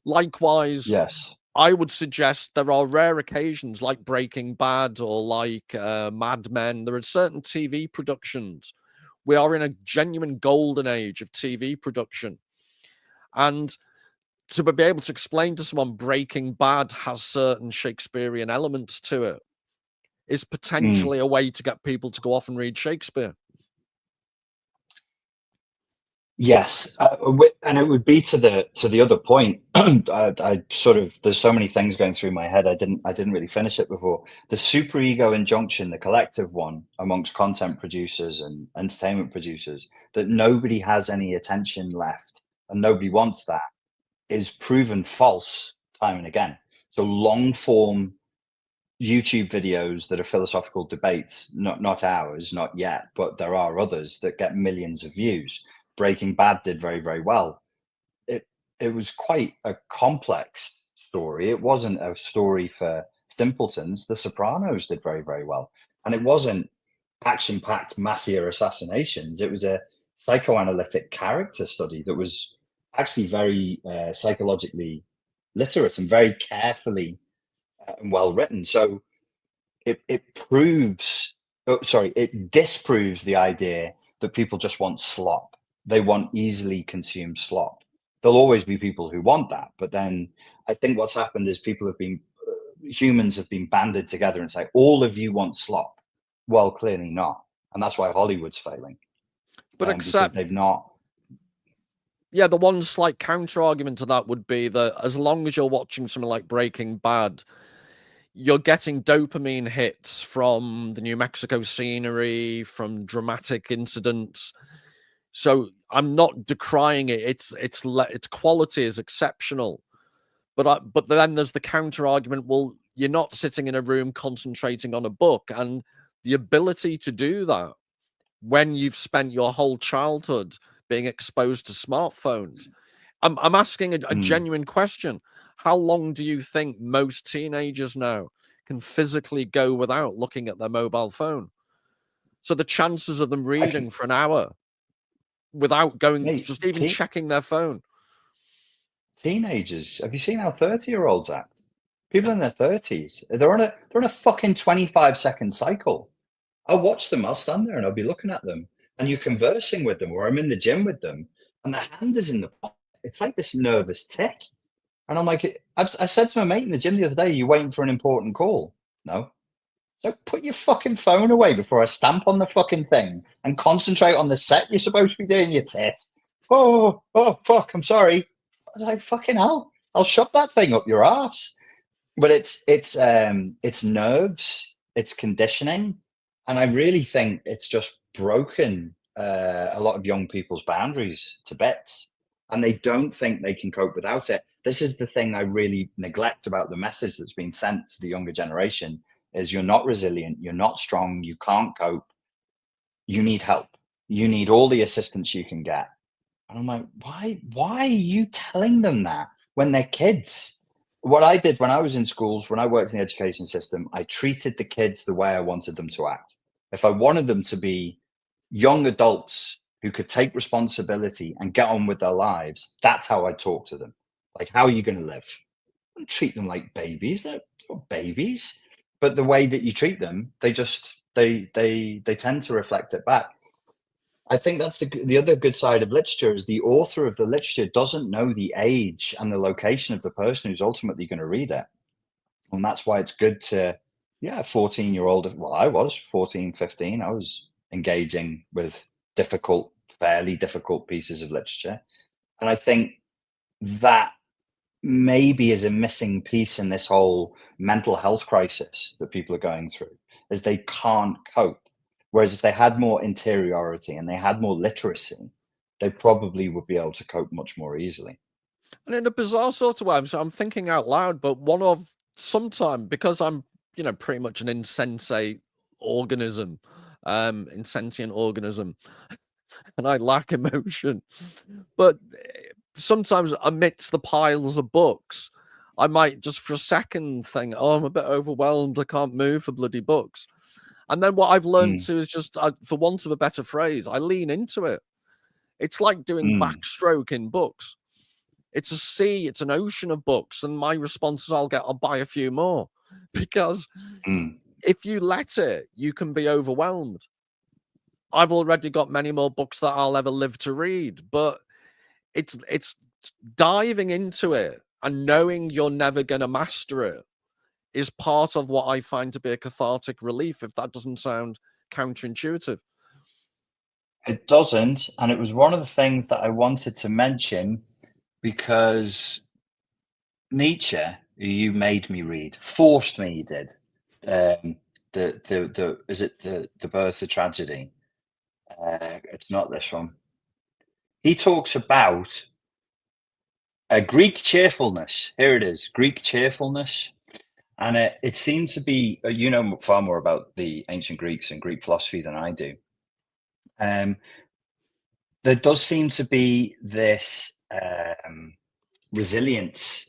Likewise, Yes, I would suggest there are rare occasions like Breaking Bad or like Mad Men. There are certain TV productions. We are in a genuine golden age of TV production. And to be able to explain to someone Breaking Bad has certain Shakespearean elements to it is potentially a way to get people to go off and read Shakespeare. yes, and it would be to the other point. I sort of, there's so many things going through my head. I didn't really finish it before. The superego injunction, the collective one amongst content producers and entertainment producers, that nobody has any attention left and nobody wants that, is proven false time and again. So long form YouTube videos that are philosophical debates, not ours, not yet, but there are others that get millions of views. Breaking Bad did very, very well. It was quite a complex story. It wasn't a story for simpletons. The Sopranos did very, very well. And it wasn't action-packed mafia assassinations. It was a psychoanalytic character study that was actually very psychologically literate and very carefully and well written. So it proves, it disproves the idea that people just want slop. They want easily consumed slop. There'll always be people who want that, but then I think what's happened is humans have been banded together and say, all of you want slop. Well, clearly not, and that's why Hollywood's failing. But because they've not. Yeah, the one slight counter argument to that would be that as long as you're watching something like Breaking Bad, you're getting dopamine hits from the New Mexico scenery, from dramatic incidents. So I'm not decrying it. Its quality is exceptional, but then there's the counter argument. Well, you're not sitting in a room concentrating on a book, and the ability to do that when you've spent your whole childhood being exposed to smartphones. I'm asking a genuine question. How long do you think most teenagers now can physically go without looking at their mobile phone? So the chances of them reading for an hour without going, just even checking their phone. Teenagers, have you seen how 30-year-olds act? People in their 30s, they're on a fucking 25-second cycle. I'll watch them, I'll stand there and I'll be looking at them, and you're conversing with them, or I'm in the gym with them, and the hand is in the pocket. It's like this nervous tick. And I'm like, I said to my mate in the gym the other day, you waiting for an important call? No. So put your fucking phone away before I stamp on the fucking thing and concentrate on the set you're supposed to be doing, you tit. Oh, fuck, I'm sorry. I was like, fucking hell, I'll shove that thing up your ass. But it's nerves, it's conditioning, and I really think it's just broken a lot of young people's boundaries to bits, and they don't think they can cope without it. This is the thing I really neglect about the message that's been sent to the younger generation: is you're not resilient, you're not strong, you can't cope, you need help, you need all the assistance you can get. And I'm like, why are you telling them that when they're kids? What I did when I was in schools, when I worked in the education system, I treated the kids the way I wanted them to act. If I wanted them to be young adults who could take responsibility and get on with their lives, that's how I talk to them. Like, how are you going to live? I don't treat them like babies. They're not babies. But the way that you treat them, they tend to reflect it back. I think that's the other good side of literature is the author of the literature doesn't know the age and the location of the person who's ultimately going to read it. And that's why it's good to, 14-year-old, well, I was 14, 15. I was engaging with fairly difficult pieces of literature. And I think that maybe is a missing piece in this whole mental health crisis that people are going through, is they can't cope. Whereas if they had more interiority and they had more literacy, they probably would be able to cope much more easily. And in a bizarre sort of way, I'm thinking out loud, but sometime, because I'm, pretty much an insensate organism, insentient organism, and I lack emotion. But sometimes amidst the piles of books, I might just for a second think, oh, I'm a bit overwhelmed. I can't move for bloody books. And then what I've learned to is just, for want of a better phrase, I lean into it. It's like doing backstroke in books. It's a sea, it's an ocean of books. And my response is I'll buy a few more. Because if you let it, you can be overwhelmed. I've already got many more books that I'll ever live to read. But it's diving into it and knowing you're never going to master it is part of what I find to be a cathartic relief, if that doesn't sound counterintuitive. It doesn't. And it was one of the things that I wanted to mention because Nietzsche, who you made me read, forced me, he did. Is it the Birth of Tragedy? It's not this one. He talks about a Greek cheerfulness. Here it is, Greek cheerfulness. And it seems to be, you know far more about the ancient Greeks and Greek philosophy than I do. There does seem to be this resilience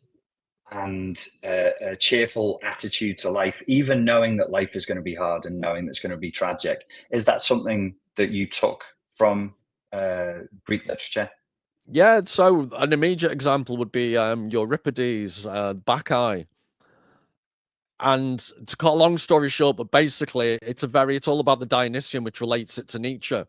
and a cheerful attitude to life, even knowing that life is going to be hard and knowing that it's going to be tragic. Is that something that you took from Greek literature? Yeah, so an immediate example would be Euripides, Bacchae. And to cut a long story short, but basically it's all about the Dionysian, which relates it to Nietzsche.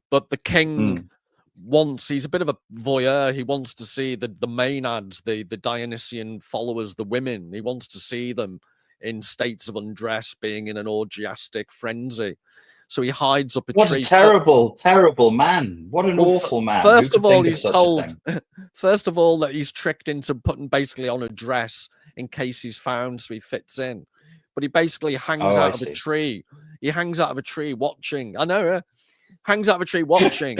But the king he's a bit of a voyeur. He wants to see the maenads, the Dionysian followers, the women. He wants to see them in states of undress, being in an orgiastic frenzy. So he hides up a tree. What a terrible man. What an awful man. First of all, he's told, first of all, that he's tricked into putting basically on a dress in case he's found, so he fits in. But he basically hangs out of a tree. He hangs out of a tree watching. I know, hangs out of a tree watching.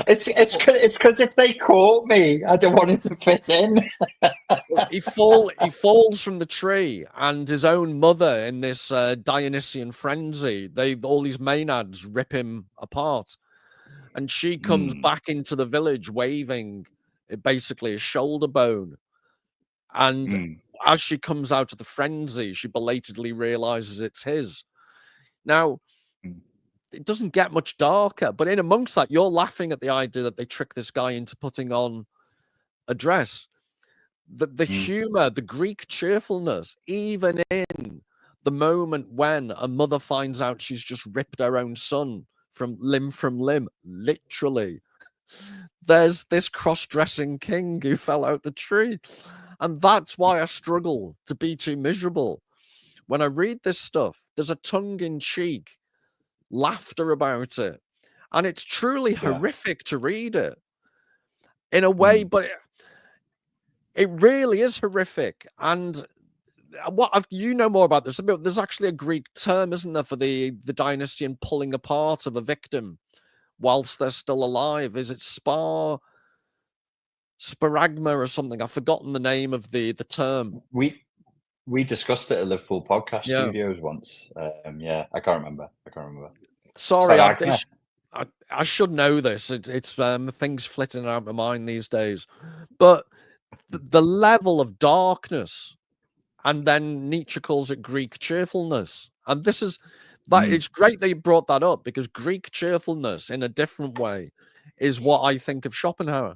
It's because if they caught me, I don't want it to fit in. He falls from the tree, and his own mother, in this Dionysian frenzy, all these maenads rip him apart, and she comes back into the village waving basically a shoulder bone, and as she comes out of the frenzy, she belatedly realizes it's his. Now, it doesn't get much darker, but in amongst that, you're laughing at the idea that they trick this guy into putting on a dress. The humor, the Greek cheerfulness, even in the moment when a mother finds out she's just ripped her own son from limb, literally. There's this cross-dressing king who fell out the tree. And that's why I struggle to be too miserable. when I read this stuff, there's a tongue-in-cheek laughter about it. And it's truly horrific to read it in a way, but it really is horrific. And what you know more about this? There's actually a Greek term, isn't there, for the Dionysian pulling apart of a victim whilst they're still alive? Is it sparagma or something? I've forgotten the name of the term. We discussed it at Liverpool Podcast Studios once. I can't remember. Sorry, I should know this. It's things flitting out of my mind these days. But the level of darkness, and then Nietzsche calls it Greek cheerfulness. And this is that it's great that you brought that up, because Greek cheerfulness in a different way is what I think of Schopenhauer.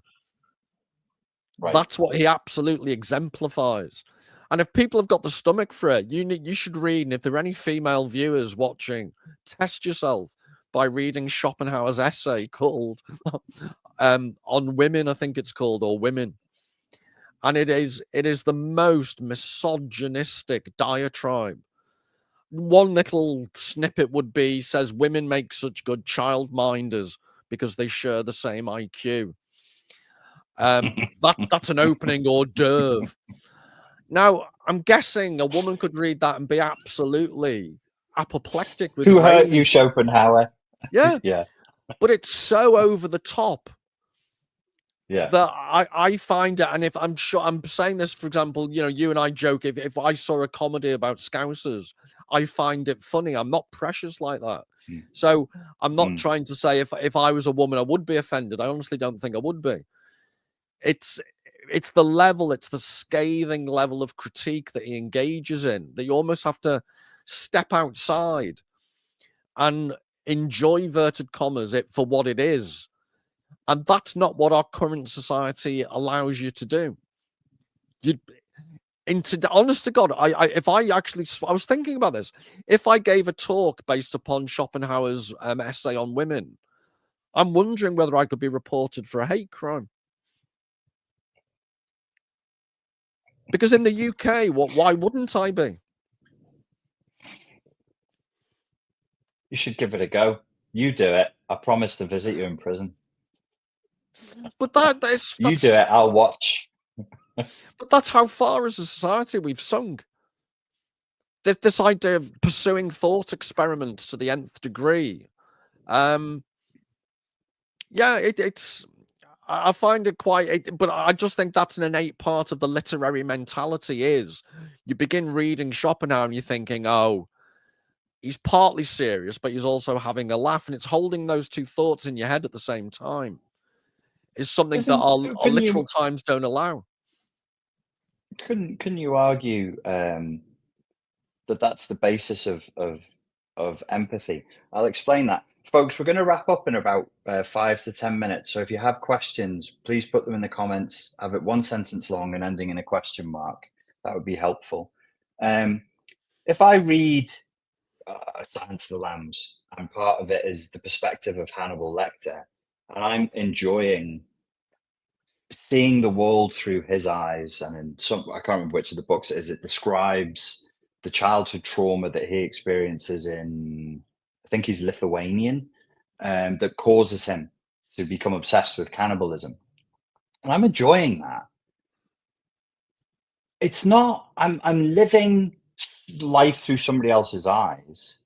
Right. That's what he absolutely exemplifies. And if people have got the stomach for it, you should read. And if there are any female viewers watching, test yourself by reading Schopenhauer's essay called On Women, I think it's called, or Women. And it is the most misogynistic diatribe. One little snippet would be, says women make such good childminders because they share the same IQ. That's an opening hors d'oeuvre. Now, I'm guessing a woman could read that and be absolutely apoplectic with Who hurt you, Schopenhauer? Yeah. But it's so over the top. Yeah. That I find it, and if I'm saying this, for example, you and I joke, if I saw a comedy about Scousers, I find it funny. I'm not precious like that. So I'm not trying to say if I was a woman, I would be offended. I honestly don't think I would be. It's the level, it's the scathing level of critique that he engages in, that you almost have to step outside and enjoy, inverted commas, it for what it is. And that's not what our current society allows you to do. Honest to God, I was thinking about this. If I gave a talk based upon Schopenhauer's essay on women, I'm wondering whether I could be reported for a hate crime. Because in the UK, why wouldn't I be? You should give it a go. You do it. I promise to visit you in prison. But that's you do it. I'll watch. But that's how far as a society we've sunk. This idea of pursuing thought experiments to the nth degree. It's. I find it quite, but I just think that's an innate part of the literary mentality. Is you begin reading Schopenhauer and you're thinking, oh, he's partly serious, but he's also having a laugh, and it's holding those two thoughts in your head at the same time is something that our literal times don't allow. Couldn't you argue that that's the basis of empathy? I'll explain that. Folks, we're going to wrap up in about 5 to 10 minutes. So if you have questions, please put them in the comments. Have it one sentence long and ending in a question mark. That would be helpful. If I read Silence of the Lambs, and part of it is the perspective of Hannibal Lecter, and I'm enjoying seeing the world through his eyes. And in I can't remember which of the books it is, it describes the childhood trauma that he experiences in, I think he's Lithuanian, that causes him to become obsessed with cannibalism. And I'm enjoying that. It's not, I'm living life through somebody else's eyes.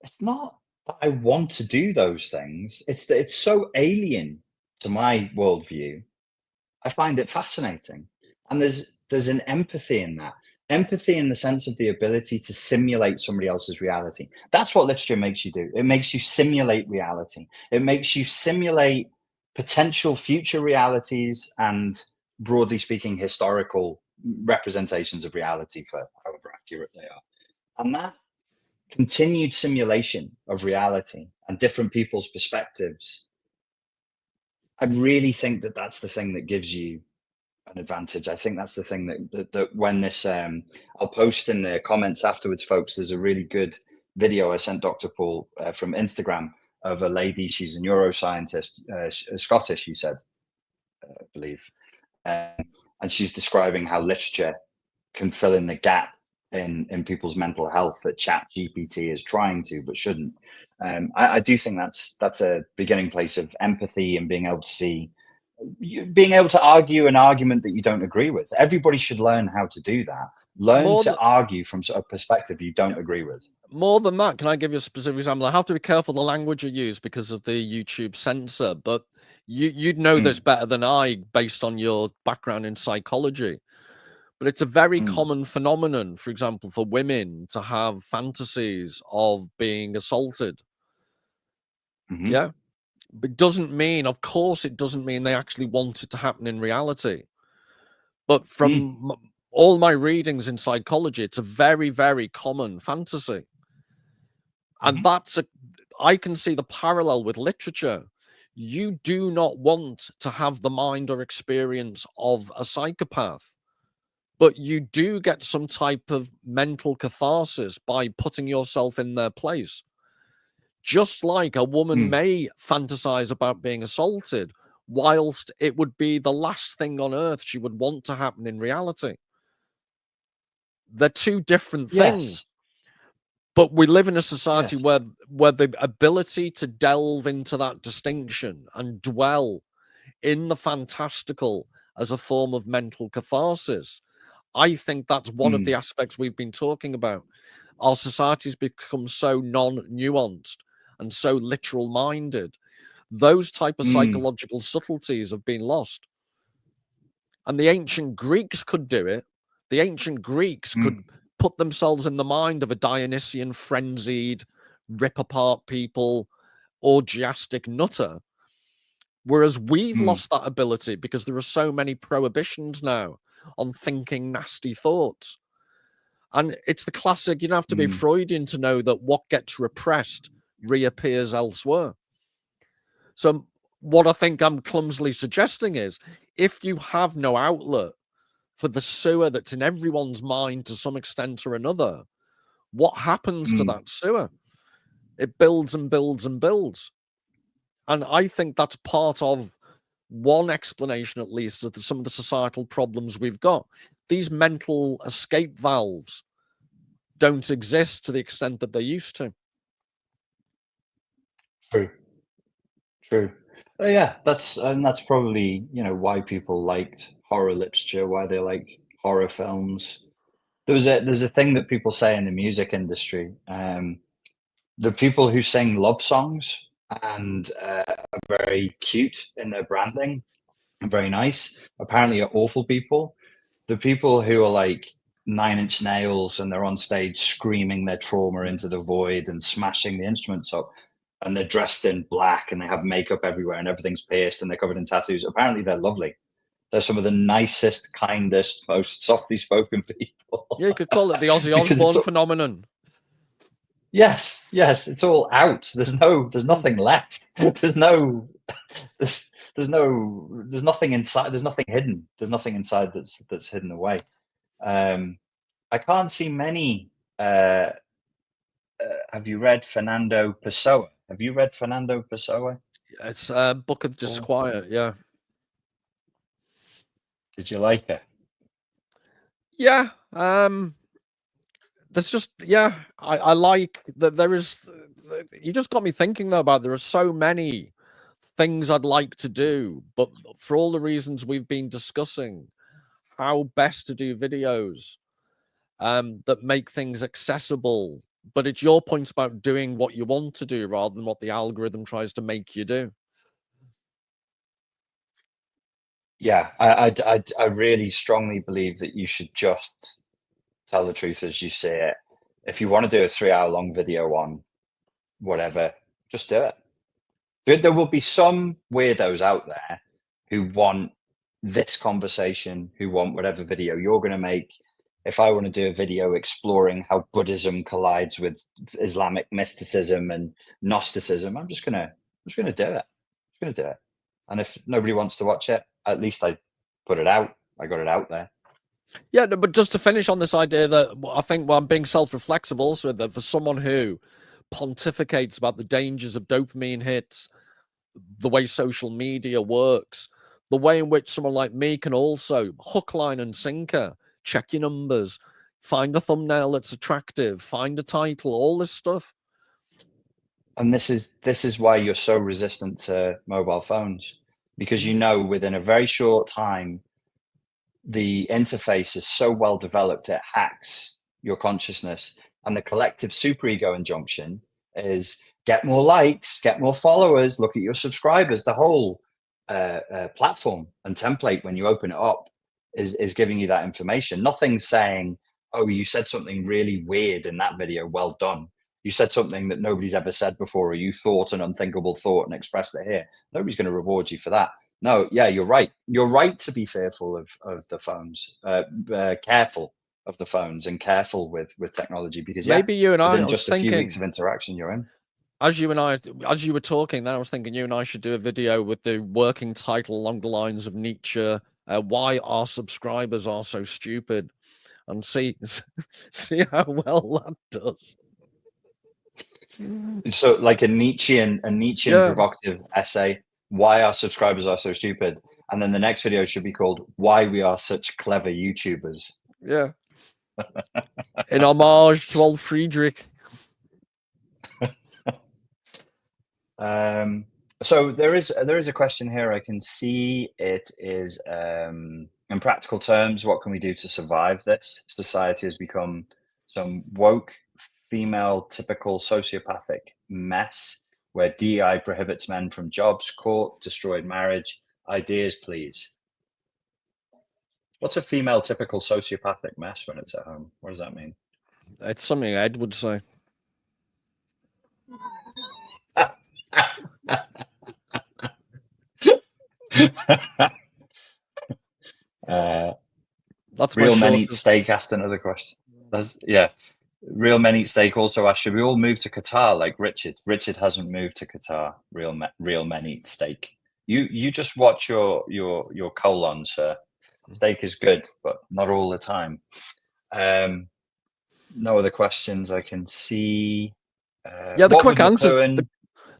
It's not that I want to do those things. It's that it's so alien to my worldview. I find it fascinating. And there's an empathy in that. Empathy in the sense of the ability to simulate somebody else's reality. That's what literature makes you do. It makes you simulate reality. It makes you simulate potential future realities and, broadly speaking, historical representations of reality, for however accurate they are. And that continued simulation of reality and different people's perspectives, I really think that that's the thing that gives you an advantage. I think that's the thing that when this, I'll post in the comments afterwards, folks. There's a really good video I sent Dr. Paul from Instagram of a lady. She's a neuroscientist, Scottish, you said, I believe. And she's describing how literature can fill in the gap in people's mental health that Chat GPT is trying to, but shouldn't. I do think that's a beginning place of empathy and being able to see, being able to argue an argument that you don't agree with. Everybody should learn how to do that. Learn to argue from sort of perspective you don't agree with. More than that, can I give you a specific example? I have to be careful the language you use because of the YouTube censor, but you'd know this better than I based on your background in psychology. But it's a very common phenomenon, for example, for women to have fantasies of being assaulted. Yeah. But it doesn't mean, of course, it doesn't mean they actually want it to happen in reality. But from all my readings in psychology, it's a very, very common fantasy. And I can see the parallel with literature. You do not want to have the mind or experience of a psychopath, but you do get some type of mental catharsis by putting yourself in their place. Just like a woman may fantasize about being assaulted, whilst it would be the last thing on earth she would want to happen in reality. They're two different things. But we live in a society where the ability to delve into that distinction and dwell in the fantastical as a form of mental catharsis, I think that's one of the aspects we've been talking about. Our society's become so non-nuanced and so literal-minded. Those type of psychological subtleties have been lost. And the ancient Greeks could do it. The ancient Greeks could put themselves in the mind of a Dionysian, frenzied, rip-apart people, orgiastic nutter. Whereas we've lost that ability because there are so many prohibitions now on thinking nasty thoughts. And it's the classic, you don't have to be Freudian to know that what gets repressed reappears elsewhere. So what I think I'm clumsily suggesting is, if you have no outlet for the sewer that's in everyone's mind to some extent or another, what happens to that sewer? It builds and builds and builds. And I think that's part of one explanation, at least, of some of the societal problems we've got. These mental escape valves don't exist to the extent that they used to. True. Oh, yeah, that's probably, why people liked horror literature, why they like horror films. There's a thing that people say in the music industry. The people who sing love songs and are very cute in their branding and very nice, apparently are awful people. The people who are like Nine Inch Nails and they're on stage screaming their trauma into the void and smashing the instruments up, and they're dressed in black and they have makeup everywhere and everything's pierced and they're covered in tattoos. Apparently they're lovely. They're some of the nicest, kindest, most softly spoken people. Yeah, you could call it the Ozzy Osbourne phenomenon. Yes, it's all out. There's nothing left. There's nothing inside. There's nothing hidden. There's nothing inside that's hidden away. I can't see many. Have you read Fernando Pessoa? Have you read Fernando Pessoa? It's Book of Disquiet, yeah. Did you like it? Yeah. There's just, I like that there is, you just got me thinking though about there are so many things I'd like to do, but for all the reasons we've been discussing, how best to do videos that make things accessible. But it's your point about doing what you want to do rather than what the algorithm tries to make you do. Yeah, I really strongly believe that you should just tell the truth as you see it. If you want to do a 3-hour long video on whatever, just do it. There will be some weirdos out there who want this conversation, who want whatever video you're going to make. If I want to do a video exploring how Buddhism collides with Islamic mysticism and Gnosticism, I'm just gonna do it. I'm gonna do it. And if nobody wants to watch it, at least I put it out. I got it out there. Yeah, no, but just to finish on this idea that I think I'm being self-reflexive also, that for someone who pontificates about the dangers of dopamine hits, the way social media works, the way in which someone like me can also hook, line and sinker, check your numbers, Find a thumbnail that's attractive. Find a title. All this stuff. And this is why you're so resistant to mobile phones, because you know within a very short time, the interface is so well developed it hacks your consciousness, and the collective superego injunction is get more likes, get more followers, look at your subscribers. The whole platform and template, when you open it up, is giving you that information. Nothing's saying, oh, you said something really weird in that video, well done. You said something that nobody's ever said before, or you thought an unthinkable thought and expressed it here. Nobody's going to reward you for that. No, yeah, you're right. You're right to be fearful of the phones, careful of the phones, and careful with technology, because maybe you and I within was just thinking, a few weeks of interaction, you're in. As you were talking, then I was thinking you and I should do a video with the working title along the lines of Nietzsche, why our subscribers are so stupid, and see how well that does. So like a Nietzschean provocative essay, why our subscribers are so stupid. And then the next video should be called Why We Are Such Clever YouTubers. Yeah. In homage to old Friedrich. So there is a question here. I can see it is in practical terms, what can we do to survive this? Society has become some woke, female, typical sociopathic mess where DEI prohibits men from jobs, court, destroyed marriage. Ideas, please. What's a female typical sociopathic mess when it's at home? What does that mean? It's something Ed would say. That's Real Men Eat Steak asked another question. Yeah. Real Men Eat Steak also asked, should we all move to Qatar like Richard? Richard hasn't moved to Qatar. Real Men Eat Steak. You just watch your colon, sir. Steak is good, but not all the time. No other questions I can see. Yeah, the quick answer.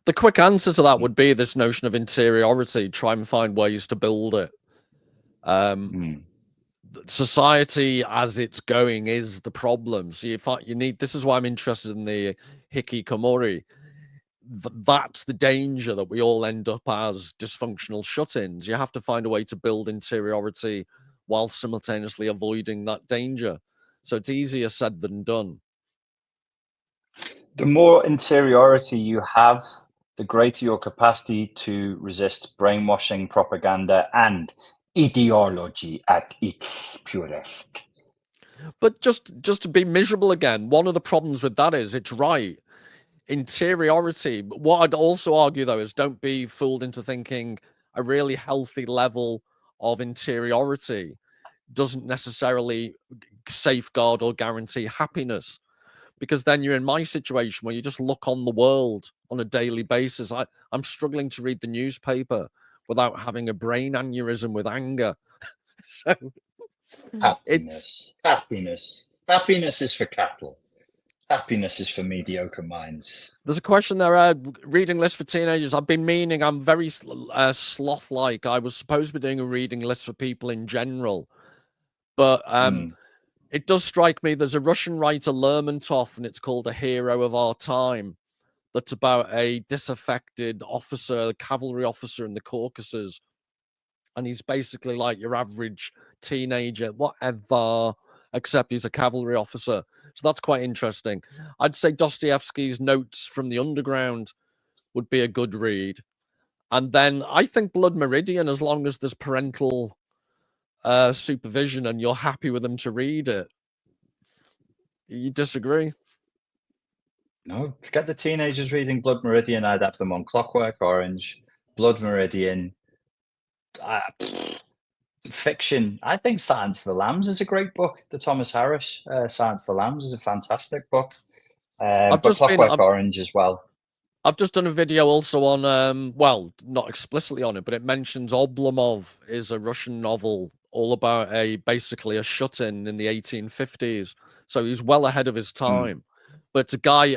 The quick answer to that would be this notion of interiority. Try and find ways to build it. Society as it's going is the problem. So you need. This is why I'm interested in the hikikomori. That's the danger, that we all end up as dysfunctional shut-ins. You have to find a way to build interiority while simultaneously avoiding that danger. So it's easier said than done. The more interiority you have, the greater your capacity to resist brainwashing, propaganda, and ideology at its purest. But just to be miserable again, one of the problems with that is it's right. Interiority. What I'd also argue, though, is don't be fooled into thinking a really healthy level of interiority doesn't necessarily safeguard or guarantee happiness, because then you're in my situation where you just look on the world on a daily basis. I'm struggling to read the newspaper without having a brain aneurysm with anger. So happiness is for cattle. Happiness is for mediocre minds. There's a question there, reading list for teenagers. I've been meaning, I'm very sloth-like. I was supposed to be doing a reading list for people in general. But it does strike me, there's a Russian writer, Lermontov, and it's called A Hero of Our Time. That's about a disaffected officer, a cavalry officer in the Caucasus. And he's basically like your average teenager, whatever, except he's a cavalry officer. So that's quite interesting. I'd say Dostoevsky's Notes from the Underground would be a good read. And then I think Blood Meridian, as long as there's parental supervision and you're happy with them to read it. You disagree? No, to get the teenagers reading Blood Meridian, I'd have them on Clockwork Orange, Blood Meridian, fiction. I think Silence of the Lambs is a great book. The Thomas Harris Silence of the Lambs is a fantastic book. But Clockwork Orange as well. I've just done a video also on, well, not explicitly on it, but it mentions Oblomov is a Russian novel all about basically a shut-in in the 1850s. So he's well ahead of his time. But it's a guy,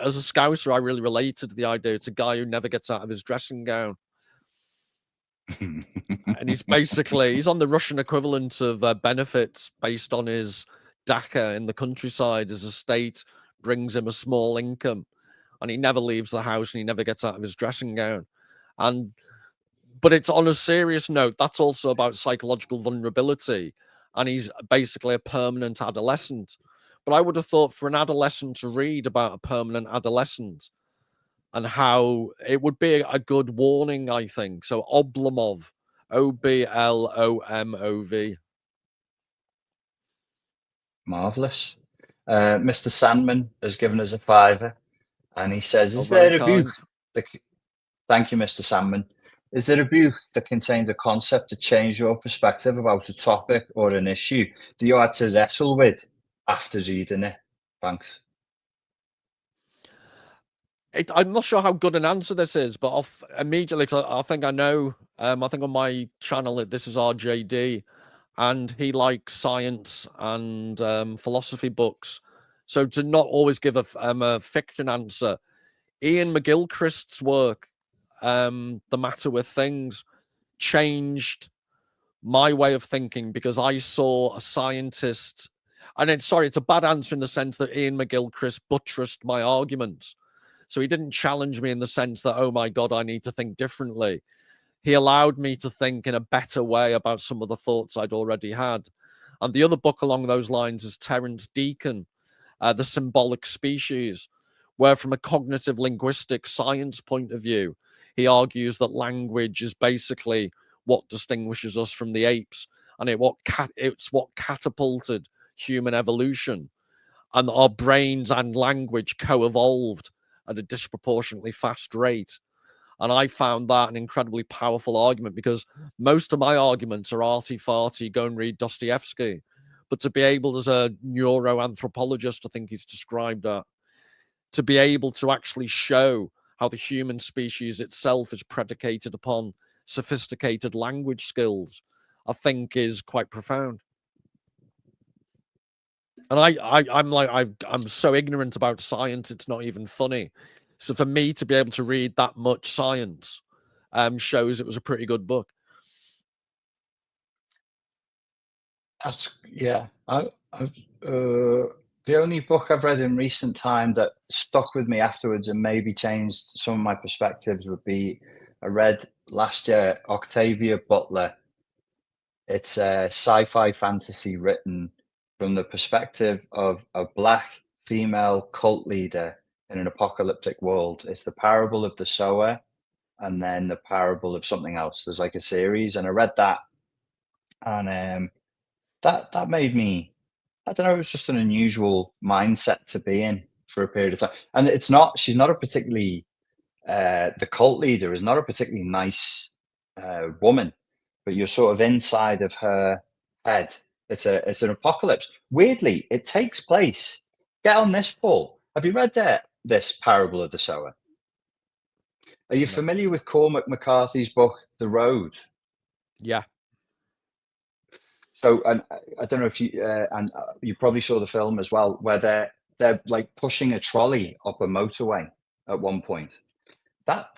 as a Scouser, I really related to the idea. It's a guy who never gets out of his dressing gown. And he's on the Russian equivalent of benefits based on his dacha in the countryside. His estate brings him a small income, and he never leaves the house and he never gets out of his dressing gown. But it's on a serious note. That's also about psychological vulnerability, and he's basically a permanent adolescent. But I would have thought for an adolescent to read about a permanent adolescent and how it would be a good warning, I think. So Oblomov, Oblomov. Marvelous. Mr. Sandman has given us a £5, and he says, "Is very there a kind. book?" Thank you, Mr. Sandman. Is there a book that contains a concept to change your perspective about a topic or an issue that you had to wrestle with after reading it? Thanks. I'm not sure how good an answer this is, but immediately, cause I think I know. I think on my channel, this is RJD, and he likes science and philosophy books. So to not always give a fiction answer, Ian McGilchrist's work, The Matter with Things, changed my way of thinking because I saw a scientist, and it's a bad answer in the sense that Ian McGilchrist buttressed my arguments. So he didn't challenge me in the sense that, oh my God, I need to think differently. He allowed me to think in a better way about some of the thoughts I'd already had. And the other book along those lines is Terence Deacon, The Symbolic Species, where from a cognitive linguistic science point of view, he argues that language is basically what distinguishes us from the apes, and it's what catapulted human evolution. And our brains and language co-evolved at a disproportionately fast rate. And I found that an incredibly powerful argument because most of my arguments are arty-farty, go and read Dostoevsky. But to be able, as a neuroanthropologist, I think he's described that, to be able to actually show how the human species itself is predicated upon sophisticated language skills, I think is quite profound. And I'm so ignorant about science, it's not even funny. So for me to be able to read that much science shows it was a pretty good book. Yeah. The only book I've read in recent time that stuck with me afterwards and maybe changed some of my perspectives would be, I read last year, Octavia Butler. It's a sci-fi fantasy written from the perspective of a Black female cult leader in an apocalyptic world. It's the parable of the sower and then the parable of something else. There's like a series, and I read that, and that made me, I don't know, it was just an unusual mindset to be in for a period of time. And she's not a particularly, the cult leader is not a particularly nice woman, but you're sort of inside of her head. It's an apocalypse. Weirdly, it takes place. Get on this, Paul. Have you read this parable of the sower? Are you familiar with Cormac McCarthy's book, The Road? Yeah. So, and I don't know if you probably saw the film as well, where they're like pushing a trolley up a motorway at one point. That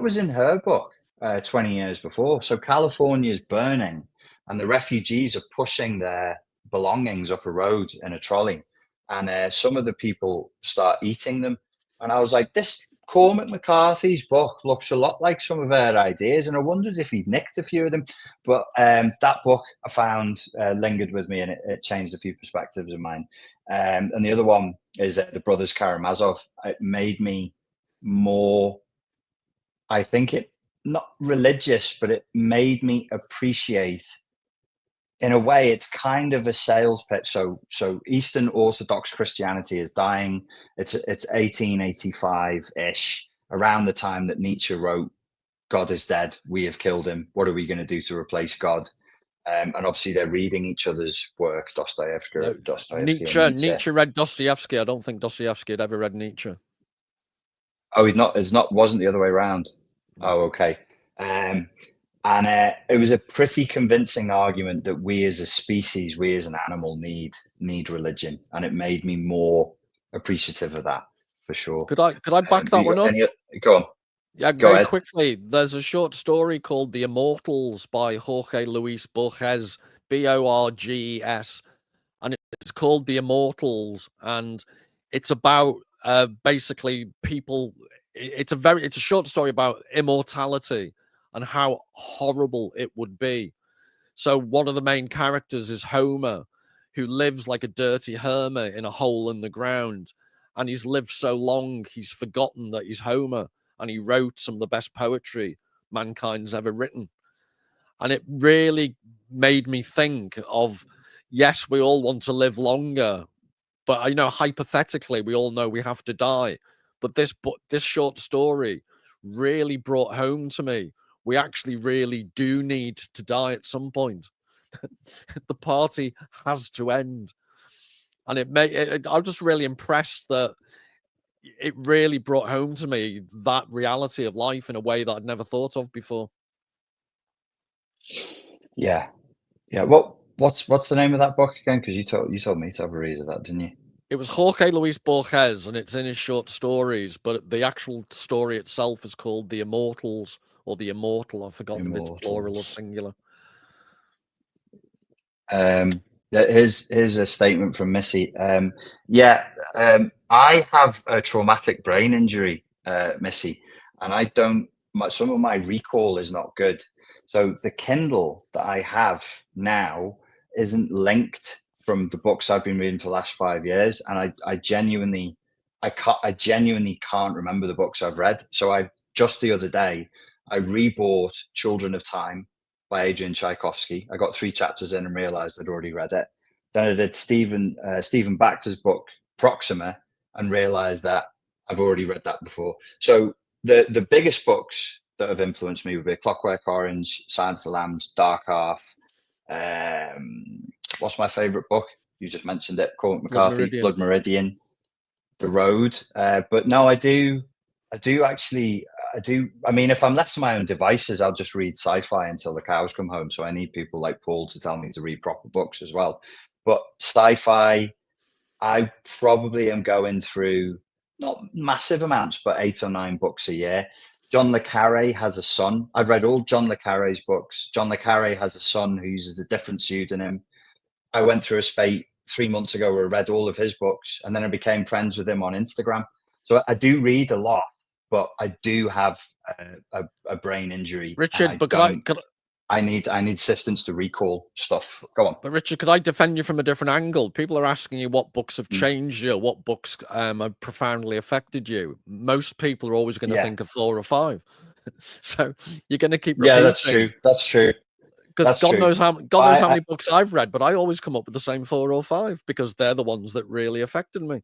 was in her book 20 years before. So California is burning, and the refugees are pushing their belongings up a road in a trolley, and some of the people start eating them. And I was like, this Cormac McCarthy's book looks a lot like some of her ideas, and I wondered if he'd nicked a few of them. But that book I found lingered with me, and it changed a few perspectives of mine. And the other one is The Brothers Karamazov. It made me more, I think, it not religious, but it made me appreciate, in a way, it's kind of a sales pitch. So Eastern Orthodox Christianity is dying. It's 1885-ish, around the time that Nietzsche wrote, God is dead, we have killed him. What are we going to do to replace God? And obviously they're reading each other's work, Dostoevsky Nietzsche read Dostoevsky. I don't think Dostoevsky had ever read Nietzsche. Oh, wasn't the other way around. No. Oh, okay. And it was a pretty convincing argument that we as a species, we as an animal need religion, and it made me more appreciative of that, for sure. Could I back that one up? Go on. Yeah, very quickly. There's a short story called The Immortals by Jorge Luis Borges, Borges, and it's called The Immortals, and it's about basically people. It's a short story about immortality and how horrible it would be. So one of the main characters is Homer, who lives like a dirty hermit in a hole in the ground, and he's lived so long he's forgotten that he's Homer, and he wrote some of the best poetry mankind's ever written. And it really made me think of, yes, we all want to live longer, but I know hypothetically we all know we have to die. But this short story really brought home to me, we actually really do need to die at some point. The party has to end. And I was just really impressed that it really brought home to me that reality of life in a way that I'd never thought of before. Yeah. What's the name of that book again? Because you told me to have a read of that, didn't you? It was Jorge Luis Borges, and it's in his short stories, but the actual story itself is called The Immortals, or The Immortal. I've forgotten if it's plural or singular. Here's a statement from Missy. I have a traumatic brain injury, Missy, and some of my recall is not good. So the Kindle that I have now isn't linked from the books I've been reading for the last 5 years, and I genuinely can't remember the books I've read. So just the other day I rebought Children of Time by Adrian Tchaikovsky. I got 3 chapters in and realized I'd already read it. Then I did Stephen Baxter's book Proxima and realized that I've already read that before. So the biggest books that have influenced me would be Clockwork Orange, Silence of the Lambs, Dark Half. What's my favorite book? You just mentioned it, Cormac McCarthy, Blood Meridian, The Road. But no, I do. I mean, if I'm left to my own devices, I'll just read sci-fi until the cows come home. So I need people like Paul to tell me to read proper books as well. But sci-fi, I probably am going through not massive amounts, but 8 or 9 books a year. John le Carré has a son. I've read all John le Carré's books. John le Carré has a son who uses a different pseudonym. I went through a spate 3 months ago where I read all of his books, and then I became friends with him on Instagram. So I do read a lot, but I do have a brain injury. Richard, but I need assistance to recall stuff. Go on. But Richard, could I defend you from a different angle? People are asking you what books have changed you, what books have profoundly affected you. Most people are always going to think of 4 or 5. So you're going to keep repeating. Yeah, that's true. Because God knows how many books I've read, but I always come up with the same 4 or 5 because they're the ones that really affected me.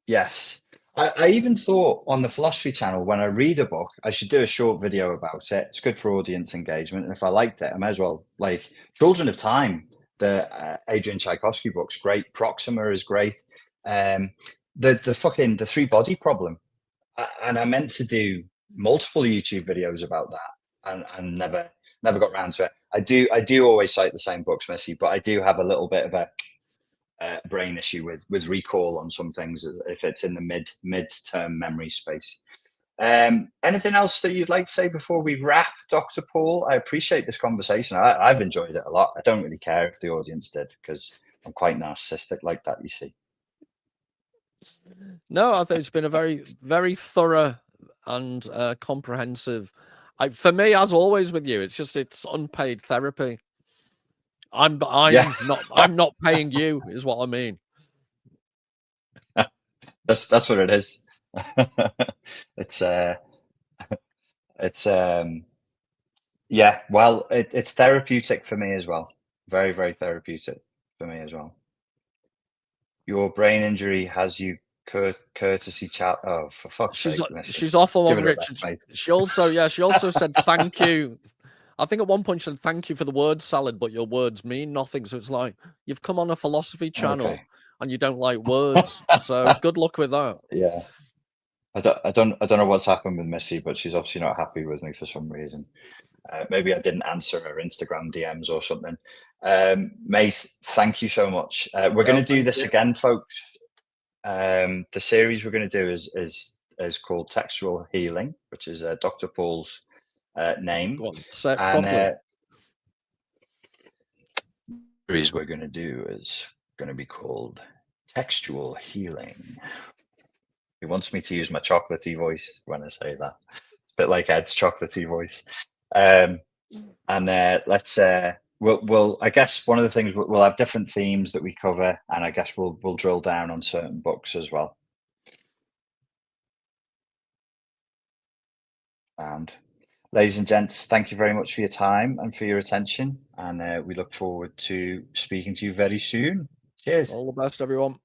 Yes. I even thought on the Philosophy channel, when I read a book, I should do a short video about it. It's good for audience engagement. And if I liked it, I may as well. Like Children of Time, the Adrian Tchaikovsky book's great. Proxima is great. The 3 body problem. And I meant to do multiple YouTube videos about that and never got around to it. I do always cite the same books, Missy, but I do have a little bit of a brain issue with recall on some things if it's in the mid-term memory space. Anything else that you'd like to say before we wrap, Dr. Paul? I appreciate this conversation. I've enjoyed it a lot. I don't really care if the audience did because I'm quite narcissistic like that, you see. No, I think it's been a very, very thorough and comprehensive. For me, as always with you, it's unpaid therapy. I'm not paying you, is what I mean. That's what it is. It's therapeutic for me as well. Very, very therapeutic for me as well. Your brain injury has you courtesy chat. Oh, for fuck's sake, she's awful on Richard. She also said thank you. I think at one point she said thank you for the word salad, but your words mean nothing. So it's like you've come on a philosophy channel and you don't like words. So good luck with that. Yeah. I don't know what's happened with Missy, but she's obviously not happy with me for some reason. Maybe I didn't answer her Instagram DMs or something. Mate, thank you so much. We're going to do this again, folks. The series we're going to do is called Textual Healing, which is Dr. Paul's name. Go on, say it properly. The series we're going to do is going to be called Textual Healing. He wants me to use my chocolatey voice when I say that. It's a bit like Ed's chocolatey voice. Let's we'll I guess one of the things we'll have different themes that we cover, and I guess we'll drill down on certain books as well. And ladies and gents, thank you very much for your time and for your attention, and we look forward to speaking to you very soon. Cheers. All the best, everyone.